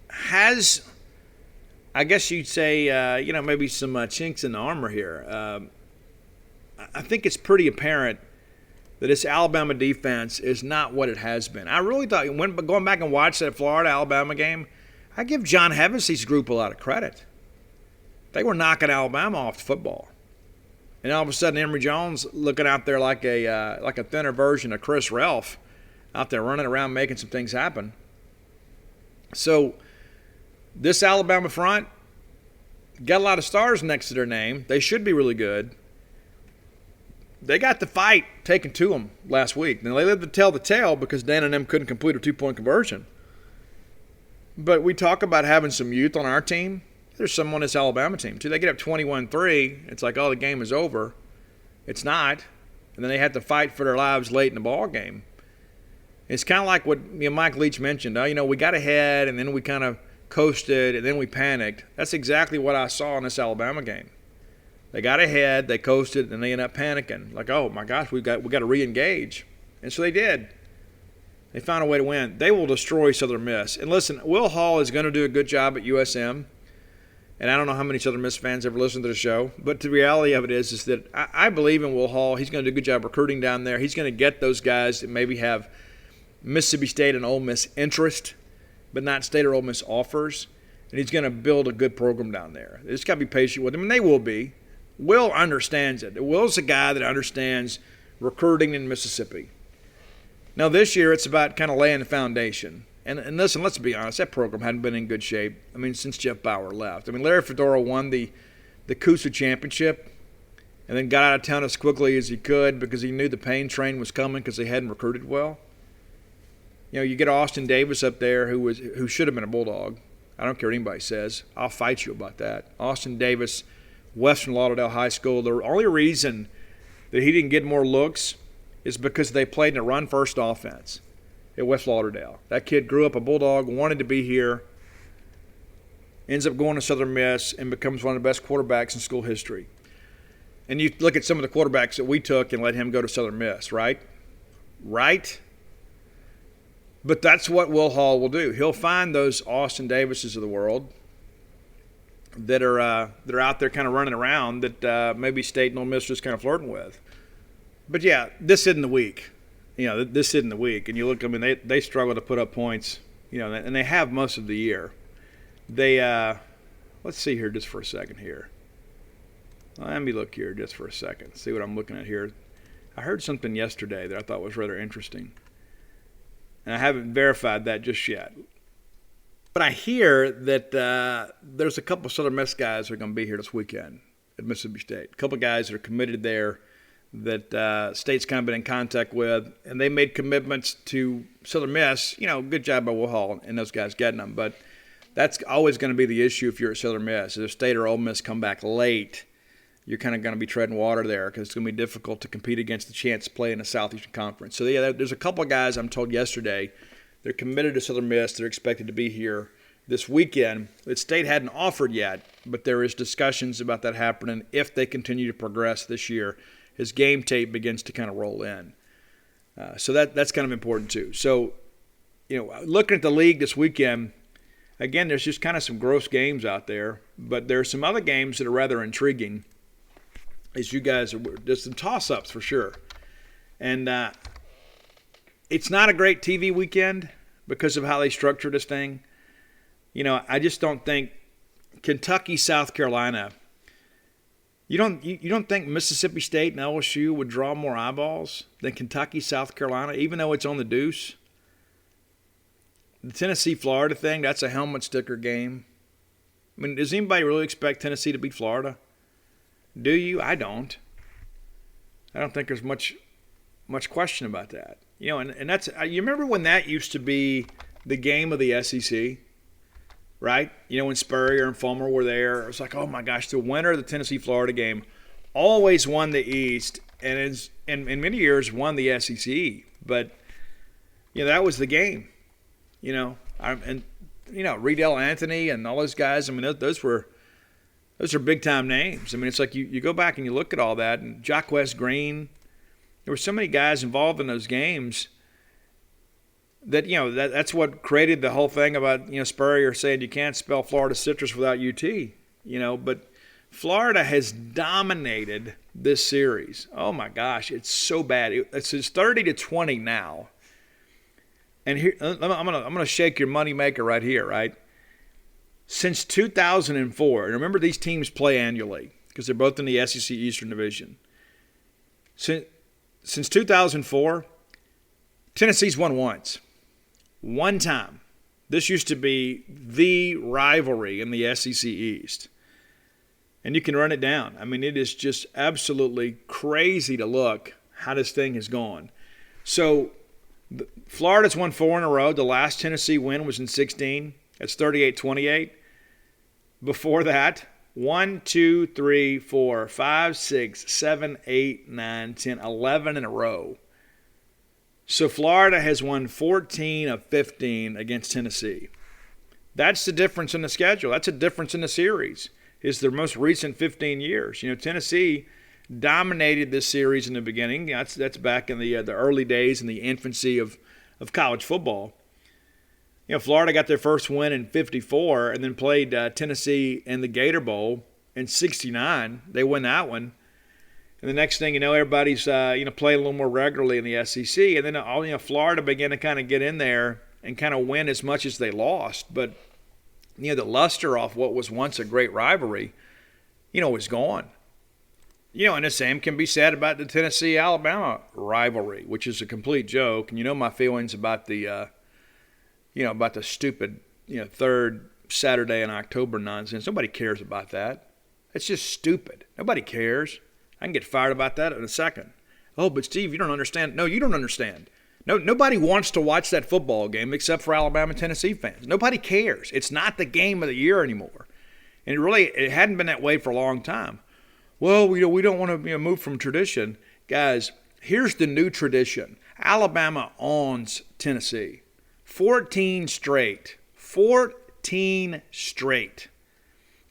has, I guess you'd say, maybe some chinks in the armor here. I think it's pretty apparent that this Alabama defense is not what it has been. I really thought, going back and watch that Florida-Alabama game, I give John Hevesey's group a lot of credit. They were knocking Alabama off the football. And all of a sudden, Emory Jones looking out there like a thinner version of Chris Ralph, out there running around making some things happen. So this Alabama front got a lot of stars next to their name. They should be really good. They got the fight taken to them last week. Now, they lived to tell the tale because Dan and them couldn't complete a two-point conversion. But we talk about having some youth on our team. There's someone on this Alabama team, too. They get up 21-3. It's like, the game is over. It's not. And then they have to fight for their lives late in the ball game. It's kind of like what Mike Leach mentioned. We got ahead, and then we kind of coasted, and then we panicked. That's exactly what I saw in this Alabama game. They got ahead, they coasted, and they ended up panicking. Like, oh, my gosh, we got to re-engage. And so they did. They found a way to win. They will destroy Southern Miss. And listen, Will Hall is going to do a good job at USM. And I don't know how many Southern Miss fans ever listen to the show, but the reality of it is that I believe in Will Hall. He's going to do a good job recruiting down there. He's going to get those guys that maybe have Mississippi State and Ole Miss interest, but not State or Ole Miss offers. And he's going to build a good program down there. They just got to be patient with them, and they will be. Will understands it. Will's a guy that understands recruiting in Mississippi. Now this year it's about kind of laying the foundation. And listen, let's be honest, that program hadn't been in good shape, since Jeff Bauer left. Larry Fedora won the Coosa Championship and then got out of town as quickly as he could because he knew the pain train was coming because they hadn't recruited well. You get Austin Davis up there who should have been a Bulldog. I don't care what anybody says. I'll fight you about that. Austin Davis, Western Lauderdale High School. The only reason that he didn't get more looks is because they played in a run-first offense at West Lauderdale. That kid grew up a Bulldog, wanted to be here, ends up going to Southern Miss, and becomes one of the best quarterbacks in school history. And you look at some of the quarterbacks that we took and let him go to Southern Miss, right? right? But that's what Will Hall will do. He'll find those Austin Davises of the world that are out there kind of running around that maybe State and Ole Miss is kind of flirting with. But yeah, this isn't the week. This isn't the week. And you look, I mean, they struggle to put up points, and they have most of the year. They let's see here just for a second here. Let me look here just for a second. See what I'm looking at here. I heard something yesterday that I thought was rather interesting. And I haven't verified that just yet. But I hear that there's a couple of Southern Miss guys that are going to be here this weekend at Mississippi State. A couple of guys that are committed there that State's kind of been in contact with. And they made commitments to Southern Miss. Good job by Will Hall and those guys getting them. But that's always going to be the issue if you're at Southern Miss. If State or Ole Miss come back late, you're kind of going to be treading water there because it's going to be difficult to compete against the chance to play in the Southeastern Conference. So, yeah, there's a couple of guys I'm told yesterday they're committed to Southern Miss. They're expected to be here this weekend. The State hadn't offered yet, but there is discussions about that happening if they continue to progress this year as game tape begins to kind of roll in. So that's kind of important too. So, looking at the league this weekend, again, there's just kind of some gross games out there, but there are some other games that are rather intriguing. As you guys, there's some toss-ups for sure. And it's not a great TV weekend because of how they structure this thing. I just don't think Kentucky, South Carolina, you don't think Mississippi State and LSU would draw more eyeballs than Kentucky, South Carolina, even though it's on the deuce? The Tennessee-Florida thing, that's a helmet sticker game. I mean, does anybody really expect Tennessee to beat Florida? Do you? I don't. I don't think there's much question about that. And that's, you remember when that used to be the game of the SEC, right? When Spurrier and Fulmer were there, it was like, oh my gosh, the winner of the Tennessee-Florida game always won the East, and in many years won the SEC. But that was the game. Riedel Anthony and all those guys. I mean, those are big-time names. I mean, it's like you go back and you look at all that, and Jacquez Green, there were so many guys involved in those games that, that's what created the whole thing about, Spurrier saying you can't spell Florida citrus without UT, But Florida has dominated this series. Oh, my gosh, it's so bad. It's 30-20 now. And here, I'm gonna shake your moneymaker right here, right? Since 2004, and remember these teams play annually because they're both in the SEC Eastern Division. Since 2004, Tennessee's won once. One time. This used to be the rivalry in the SEC East. And you can run it down. I mean, it is just absolutely crazy to look how this thing has gone. So Florida's won 4 in a row. The last Tennessee win was in 2016. That's 38-28. Before that, 1, 2, 3, 4, 5, 6, 7, 8, 9, 10, 11 in a row. So Florida has won 14 of 15 against Tennessee. That's the difference in the schedule. That's a difference in the series. It's their most recent 15 years. Tennessee dominated this series in the beginning. That's back in the early days in the infancy of college football. Florida got their first win in 54 and then played Tennessee in the Gator Bowl in 69. They won that one. And the next thing you know, everybody's playing a little more regularly in the SEC. And then Florida began to kind of get in there and kind of win as much as they lost. But the luster off what was once a great rivalry, is gone. And the same can be said about the Tennessee-Alabama rivalry, which is a complete joke. And my feelings about the about the stupid, third Saturday in October nonsense. Nobody cares about that. It's just stupid. Nobody cares. I can get fired about that in a second. Oh, but Steve, you don't understand. No, you don't understand. No, nobody wants to watch that football game except for Alabama and Tennessee fans. Nobody cares. It's not the game of the year anymore. And it hadn't been that way for a long time. Well, we don't want to move from tradition. Guys, here's the new tradition. Alabama owns Tennessee. 14 straight. 14 straight.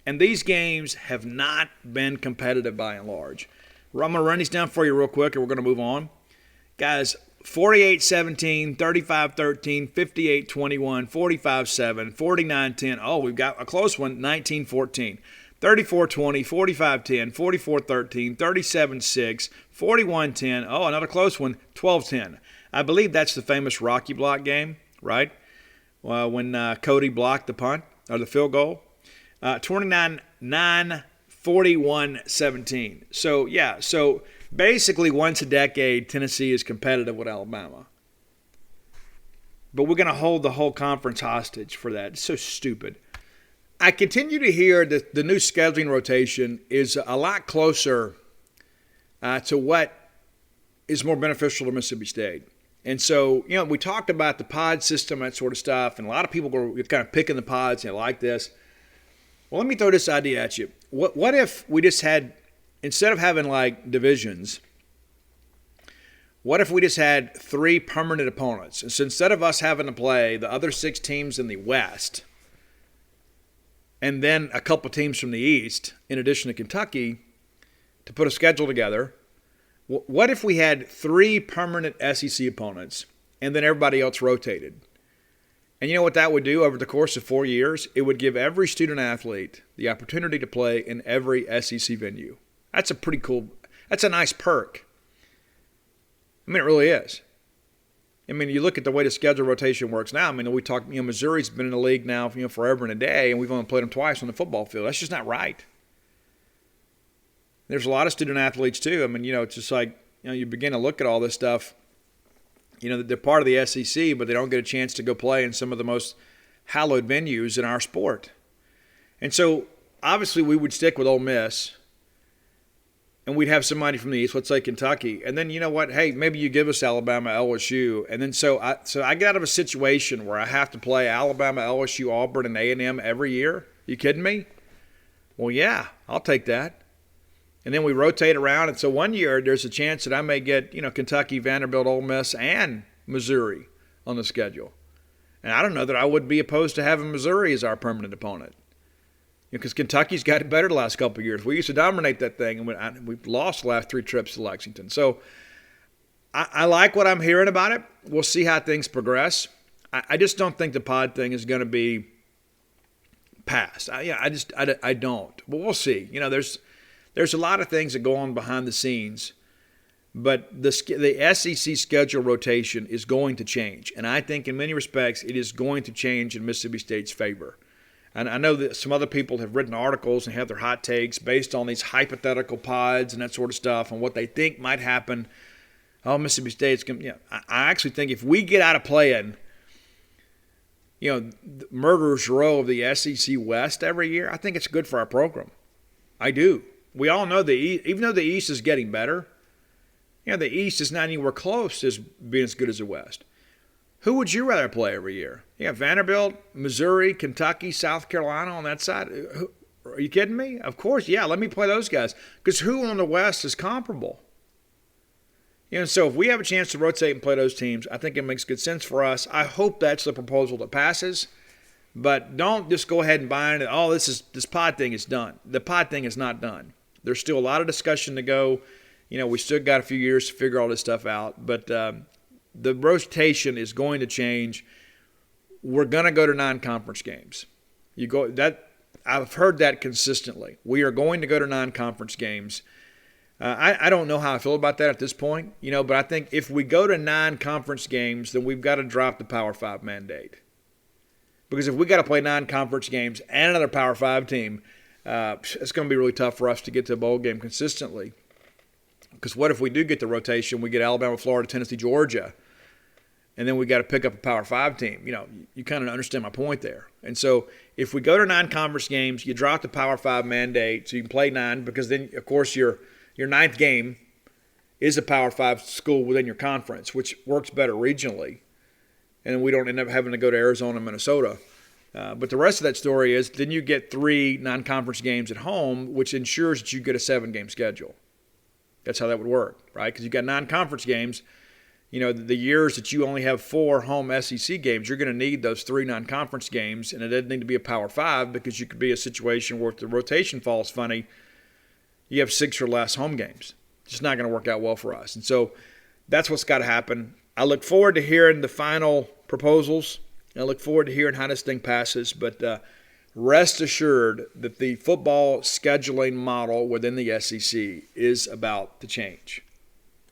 And these games have not been competitive by and large. I'm going to run these down for you real quick and we're going to move on. Guys, 48-17, 35-13, 58-21, 45-7, 49-10. Oh, we've got a close one, 19-14. 34-20, 45-10, 44-13, 37-6, 41-10. Oh, another close one, 12-10. I believe that's the famous Rocky Block game, right? When Cody blocked the punt or the field goal. 29-9, 41-17. So basically once a decade, Tennessee is competitive with Alabama. But we're going to hold the whole conference hostage for that. It's so stupid. I continue to hear that the new scheduling rotation is a lot closer to what is more beneficial to Mississippi State. And so, we talked about the pod system, that sort of stuff, and a lot of people are kind of picking the pods, like this. Well, let me throw this idea at you. What if we just had, instead of having like divisions, what if we just had 3 permanent opponents? And so instead of us having to play the other 6 teams in the West, and then a couple teams from the East, in addition to Kentucky, to put a schedule together. What if we had 3 permanent SEC opponents, and then everybody else rotated? And you know what that would do over the course of 4 years? It would give every student-athlete the opportunity to play in every SEC venue. That's a pretty cool – that's a nice perk. I mean, it really is. I mean, you look at the way the schedule rotation works now. I mean, we talk, Missouri's been in the league now, forever and a day, and we've only played them twice on the football field. That's just not right. There's a lot of student athletes too. I mean, it's just like, you begin to look at all this stuff. They're part of the SEC, but they don't get a chance to go play in some of the most hallowed venues in our sport. And so, obviously, we would stick with Ole Miss. And we'd have somebody from the East, let's say Kentucky. And then, you know what? Hey, maybe you give us Alabama, LSU. And then so I get out of a situation where I have to play Alabama, LSU, Auburn, and A&M every year. You kidding me? Well, yeah, I'll take that. And then we rotate around. And so one year there's a chance that I may get, Kentucky, Vanderbilt, Ole Miss, and Missouri on the schedule. And I don't know that I would be opposed to having Missouri as our permanent opponent. Because Kentucky's got it better the last couple of years. We used to dominate that thing, and we've lost the last 3 trips to Lexington. So I like what I'm hearing about it. We'll see how things progress. I just don't think the pod thing is going to be passed. I don't. But we'll see. There's a lot of things that go on behind the scenes. But the SEC schedule rotation is going to change. And I think in many respects it is going to change in Mississippi State's favor. And I know that some other people have written articles and have their hot takes based on these hypothetical pods and that sort of stuff and what they think might happen. Oh, Mississippi State's going to, I actually think if we get out of playing, murderer's row of the SEC West every year, I think it's good for our program. I do. We all know even though the East is getting better, the East is not anywhere close to being as good as the West. Who would you rather play every year? Vanderbilt, Missouri, Kentucky, South Carolina on that side. Are you kidding me? Of course, yeah, let me play those guys. Because who on the West is comparable? So if we have a chance to rotate and play those teams, I think it makes good sense for us. I hope that's the proposal that passes. But don't just go ahead and buy into, this pod thing is done. The pod thing is not done. There's still a lot of discussion to go. We still got a few years to figure all this stuff out. But the rotation is going to change. We're going to go to non-conference games. I've heard that consistently. We are going to go to non-conference games. I don't know how I feel about that at this point, but I think if we go to non-conference games, then we've got to drop the Power 5 mandate. Because if we got to play non-conference games and another Power 5 team, it's going to be really tough for us to get to a bowl game consistently. Because what if we do get the rotation, we get Alabama, Florida, Tennessee, Georgia, and then we got to pick up a Power 5 team. You kind of understand my point there. And so if we go to non-conference games, you drop the Power 5 mandate so you can play 9 because then, of course, your 9th game is a Power 5 school within your conference, which works better regionally. And then we don't end up having to go to Arizona and Minnesota. But the rest of that story is then you get 3 non-conference games at home, which ensures that you get a 7-game schedule. That's how that would work, right? Because you got non-conference games. The years that you only have 4 home SEC games, you're going to need those 3 non-conference games, and it doesn't need to be a Power 5 because you could be a situation where if the rotation falls funny, you have 6 or less home games. It's just not going to work out well for us. And so that's what's got to happen. I look forward to hearing the final proposals. I look forward to hearing how this thing passes. But rest assured that the football scheduling model within the SEC is about to change.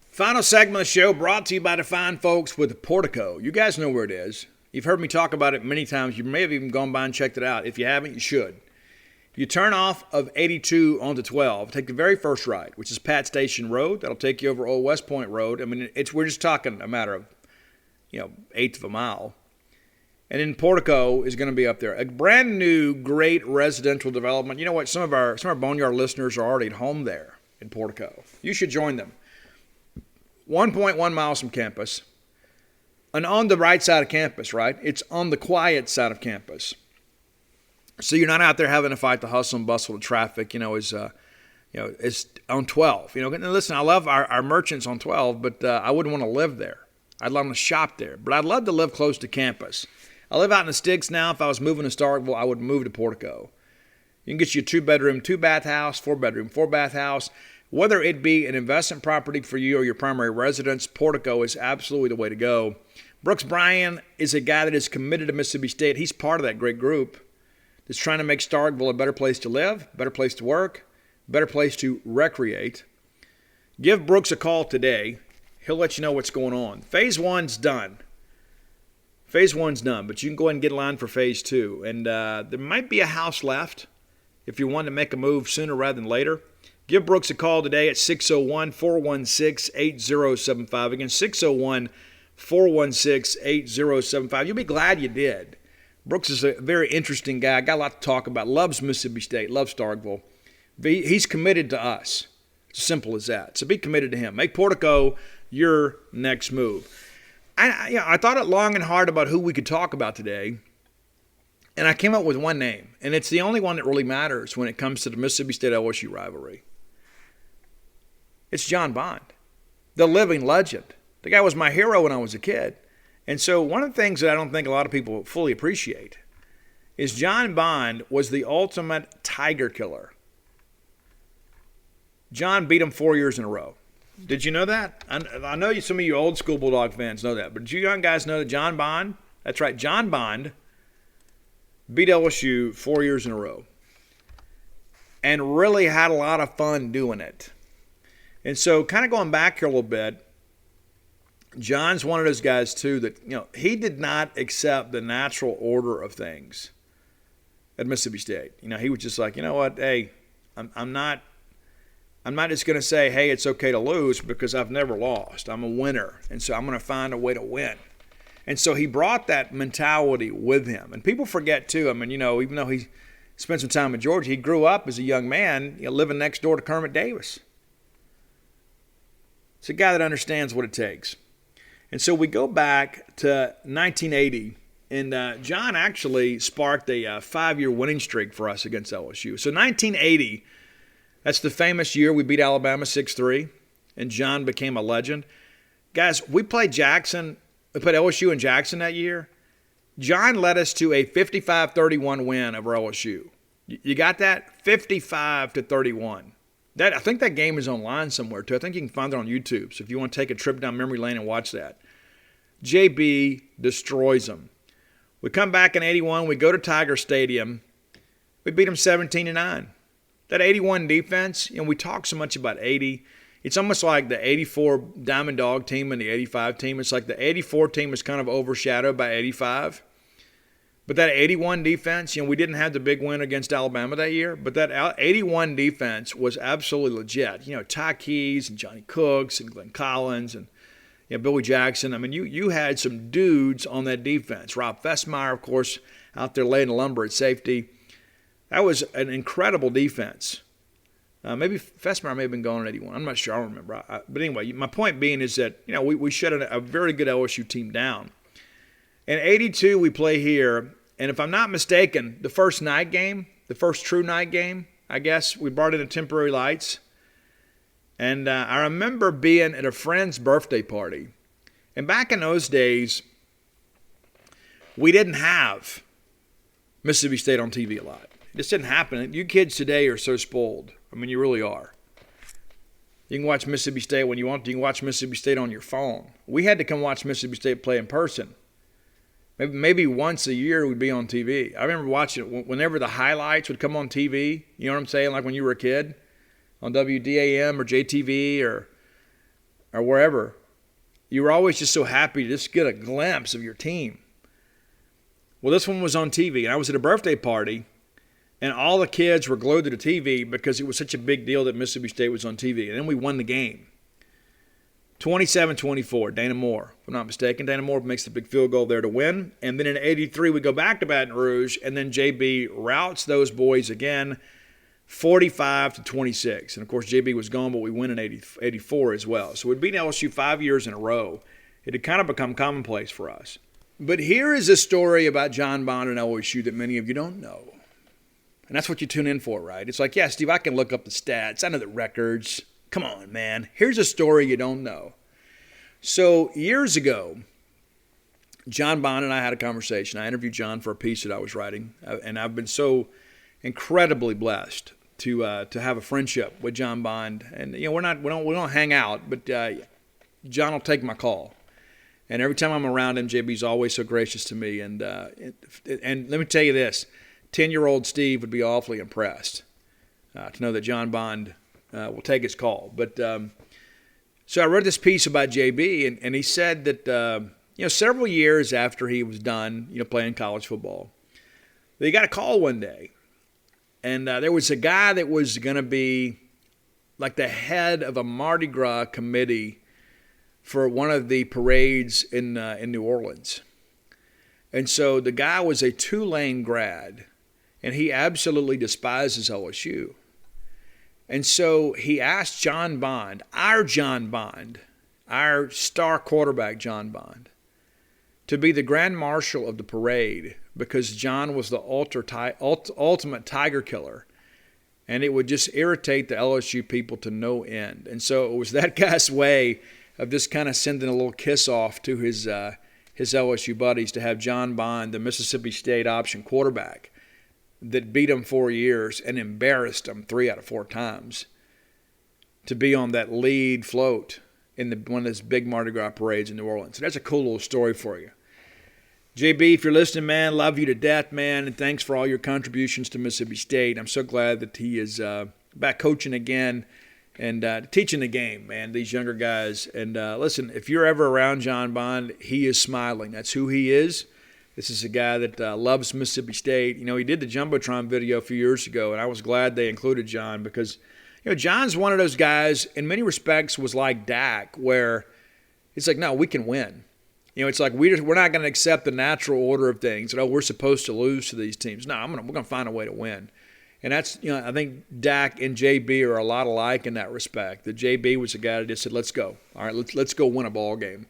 Final segment of the show brought to you by the fine folks with Portico. You guys know where it is. You've heard me talk about it many times. You may have even gone by and checked it out. If you haven't, you should. You turn off of 82 onto 12, take the very first right, which is Pat Station Road. That'll take you over Old West Point Road. I mean, we're just talking a matter of, eighth of a mile. And then Portico is going to be up there. A brand new, great residential development. You know what? Some of our Boneyard listeners are already at home there in Portico. You should join them. 1.1 miles from campus. And on the right side of campus, right? It's on the quiet side of campus. So you're not out there having to fight the hustle and bustle of traffic, it's on 12. And listen, I love our merchants on 12, but I wouldn't want to live there. I'd love to shop there, but I'd love to live close to campus. I live out in the sticks now. If I was moving to Starkville, I would move to Portico. You can get you a 2-bedroom, 2-bath house, 4-bedroom, 4-bath house. Whether it be an investment property for you or your primary residence, Portico is absolutely the way to go. Brooks Bryan is a guy that is committed to Mississippi State. He's part of that great group that's trying to make Starkville a better place to live, better place to work, better place to recreate. Give Brooks a call today. He'll let you know what's going on. Phase 1's done. Phase 1's done, but you can go ahead and get in line for Phase 2. And there might be a house left if you want to make a move sooner rather than later. Give Brooks a call today at 601-416-8075. Again, 601-416-8075. You'll be glad you did. Brooks is a very interesting guy. Got a lot to talk about. Loves Mississippi State. Loves Starkville. He's committed to us. It's as simple as that. So be committed to him. Make Portico your next move. I thought it long and hard about who we could talk about today, and I came up with one name, and it's the only one that really matters when it comes to the Mississippi State-LSU rivalry. It's John Bond, the living legend. The guy was my hero when I was a kid. And so one of the things that I don't think a lot of people fully appreciate is John Bond was the ultimate tiger killer. John beat him 4 years in a row. Did you know that? I know some of you old school Bulldog fans know that, but did you young guys know that John Bond, that's right, John Bond beat LSU 4 years in a row and really had a lot of fun doing it. And so kind of going back here a little bit, John's one of those guys, too, that, he did not accept the natural order of things at Mississippi State. He was just like, you know what, hey, I'm not just going to say, hey, it's okay to lose because I've never lost. I'm a winner, and so I'm going to find a way to win. And so he brought that mentality with him. And people forget, too, even though he spent some time in Georgia, he grew up as a young man living next door to Kermit Davis. It's a guy that understands what it takes. And so we go back to 1980, and John actually sparked a 5-year winning streak for us against LSU. So 1980, that's the famous year we beat Alabama 6-3, and John became a legend. Guys, we played LSU in Jackson that year. John led us to a 55-31 win over LSU. You got that? 55-31. I think that game is online somewhere, too. I think you can find it on YouTube. So if you want to take a trip down memory lane and watch that. JB destroys them. We come back in 81. We go to Tiger Stadium. We beat them 17-9. That 81 defense, we talk so much about 80. It's almost like the 84 Diamond Dog team and the 85 team. It's like the 84 team is kind of overshadowed by 85. But that 81 defense, we didn't have the big win against Alabama that year, but that 81 defense was absolutely legit. Ty Keys and Johnny Cooks and Glenn Collins and Billy Jackson. You had some dudes on that defense. Rob Fessmeyer, of course, out there laying the lumber at safety. That was an incredible defense. Maybe Fessmeyer may have been gone in 81. I'm not sure. I don't remember. But anyway, my point being is that, we shut a very good LSU team down. In 82, we play here, and if I'm not mistaken, the first true night game, I guess, we brought in the temporary lights. And I remember being at a friend's birthday party. And back in those days, we didn't have Mississippi State on TV a lot. It just didn't happen. You kids today are so spoiled. You really are. You can watch Mississippi State when you want to. You can watch Mississippi State on your phone. We had to come watch Mississippi State play in person. Maybe once a year we'd be on TV. I remember watching it whenever the highlights would come on TV. You know what I'm saying? Like when you were a kid on WDAM or JTV or wherever. You were always just so happy to just get a glimpse of your team. Well, this one was on TV, and I was at a birthday party, and all the kids were glued to the TV because it was such a big deal that Mississippi State was on TV. And then we won the game. 27-24, Dana Moore, if I'm not mistaken. Dana Moore makes the big field goal there to win. And then in 83, we go back to Baton Rouge, and then JB routs those boys again, 45-26. And, of course, JB was gone, but we win in 84 as well. So we'd beat LSU 5 years in a row. It had kind of become commonplace for us. But here is a story about John Bond and LSU that many of you don't know. And that's what you tune in for, right? It's like, yeah, Steve, I can look up the stats. I know the records. Come on, man. Here's a story you don't know. So years ago, John Bond and I had a conversation. I interviewed John for a piece that I was writing. And I've been so incredibly blessed to have a friendship with John Bond. And, you know, we don't hang out, but John will take my call. And every time I'm around him, JB's always so gracious to me. And let me tell you this, 10-year-old Steve would be awfully impressed to know that John Bond will take his call. But so I read this piece about JB, and he said that several years after he was done, playing college football, he got a call one day, and there was a guy that was going to be like the head of a Mardi Gras committee for one of the parades in New Orleans. And so the guy was a Tulane grad, and he absolutely despises LSU. And so he asked John Bond, our star quarterback John Bond, to be the grand marshal of the parade because John was the ultimate tiger killer. And it would just irritate the LSU people to no end. And so it was that guy's way of just kind of sending a little kiss off to his LSU buddies to have John Bond, the Mississippi State option quarterback that beat him 4 years and embarrassed him 3 out of 4 times, to be on that lead float in one of those big Mardi Gras parades in New Orleans. So that's a cool little story for you. JB, if you're listening, man, love you to death, man, and thanks for all your contributions to Mississippi State. I'm so glad that he is back coaching again and teaching the game, man, these younger guys. And listen, if you're ever around John Bond, he is smiling. That's who he is. This is a guy that loves Mississippi State. He did the Jumbotron video a few years ago, and I was glad they included John because, John's one of those guys, in many respects, was like Dak, where it's like, no, we can win. It's like we're not going to accept the natural order of things. We're supposed to lose to these teams. No, we're going to find a way to win. And that's, I think Dak and JB are a lot alike in that respect. The JB was a guy that just said, let's go. All right, let's go win a ball game.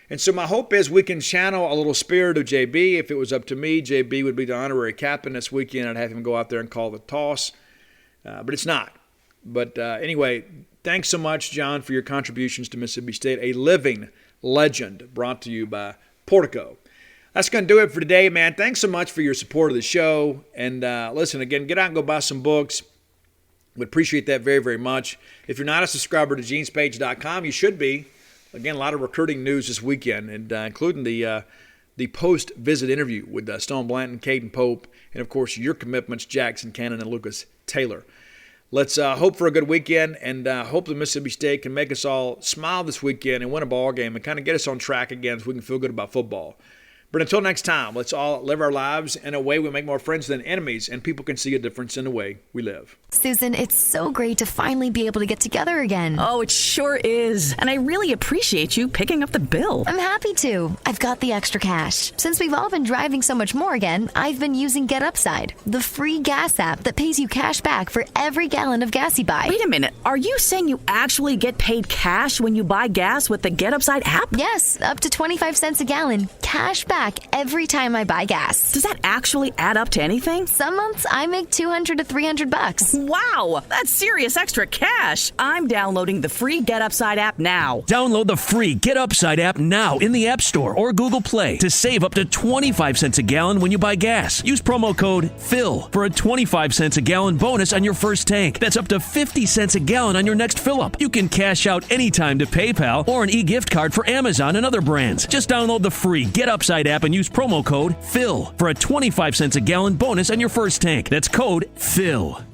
And so my hope is we can channel a little spirit of JB. If it was up to me, JB would be the honorary captain this weekend. I'd have him go out there and call the toss. But it's not. But anyway, thanks so much, John, for your contributions to Mississippi State. A living legend brought to you by Portico. That's going to do it for today, man. Thanks so much for your support of the show. And listen, again, get out and go buy some books. Would appreciate that very, very much. If you're not a subscriber to genespage.com, you should be. Again, a lot of recruiting news this weekend, and including the post-visit interview with Stone Blanton, Caden Pope, and, of course, your commitments, Jackson Cannon and Lucas Taylor. Let's hope for a good weekend, and hope that Mississippi State can make us all smile this weekend and win a ball game and kind of get us on track again so we can feel good about football. But until next time, let's all live our lives in a way we make more friends than enemies, and people can see a difference in the way we live. Susan, it's so great to finally be able to get together again. Oh, it sure is. And I really appreciate you picking up the bill. I'm happy to. I've got the extra cash. Since we've all been driving so much more again, I've been using Get Upside, the free gas app that pays you cash back for every gallon of gas you buy. Wait a minute. Are you saying you actually get paid cash when you buy gas with the Get Upside app? Yes, up to 25 cents a gallon, cash back back every time I buy gas. Does that actually add up to anything? Some months I make $200 to $300. Wow, that's serious extra cash. I'm downloading the free Get Upside app now. Download the free Get Upside app now in the App Store or Google Play to save up to 25 cents a gallon when you buy gas. Use promo code PHIL for a 25 cents a gallon bonus on your first tank. That's up to 50 cents a gallon on your next fill-up. You can cash out anytime to PayPal or an e-gift card for Amazon and other brands. Just download the free Get Upside app and use promo code PHIL for a 25 cents a gallon bonus on your first tank. That's code PHIL.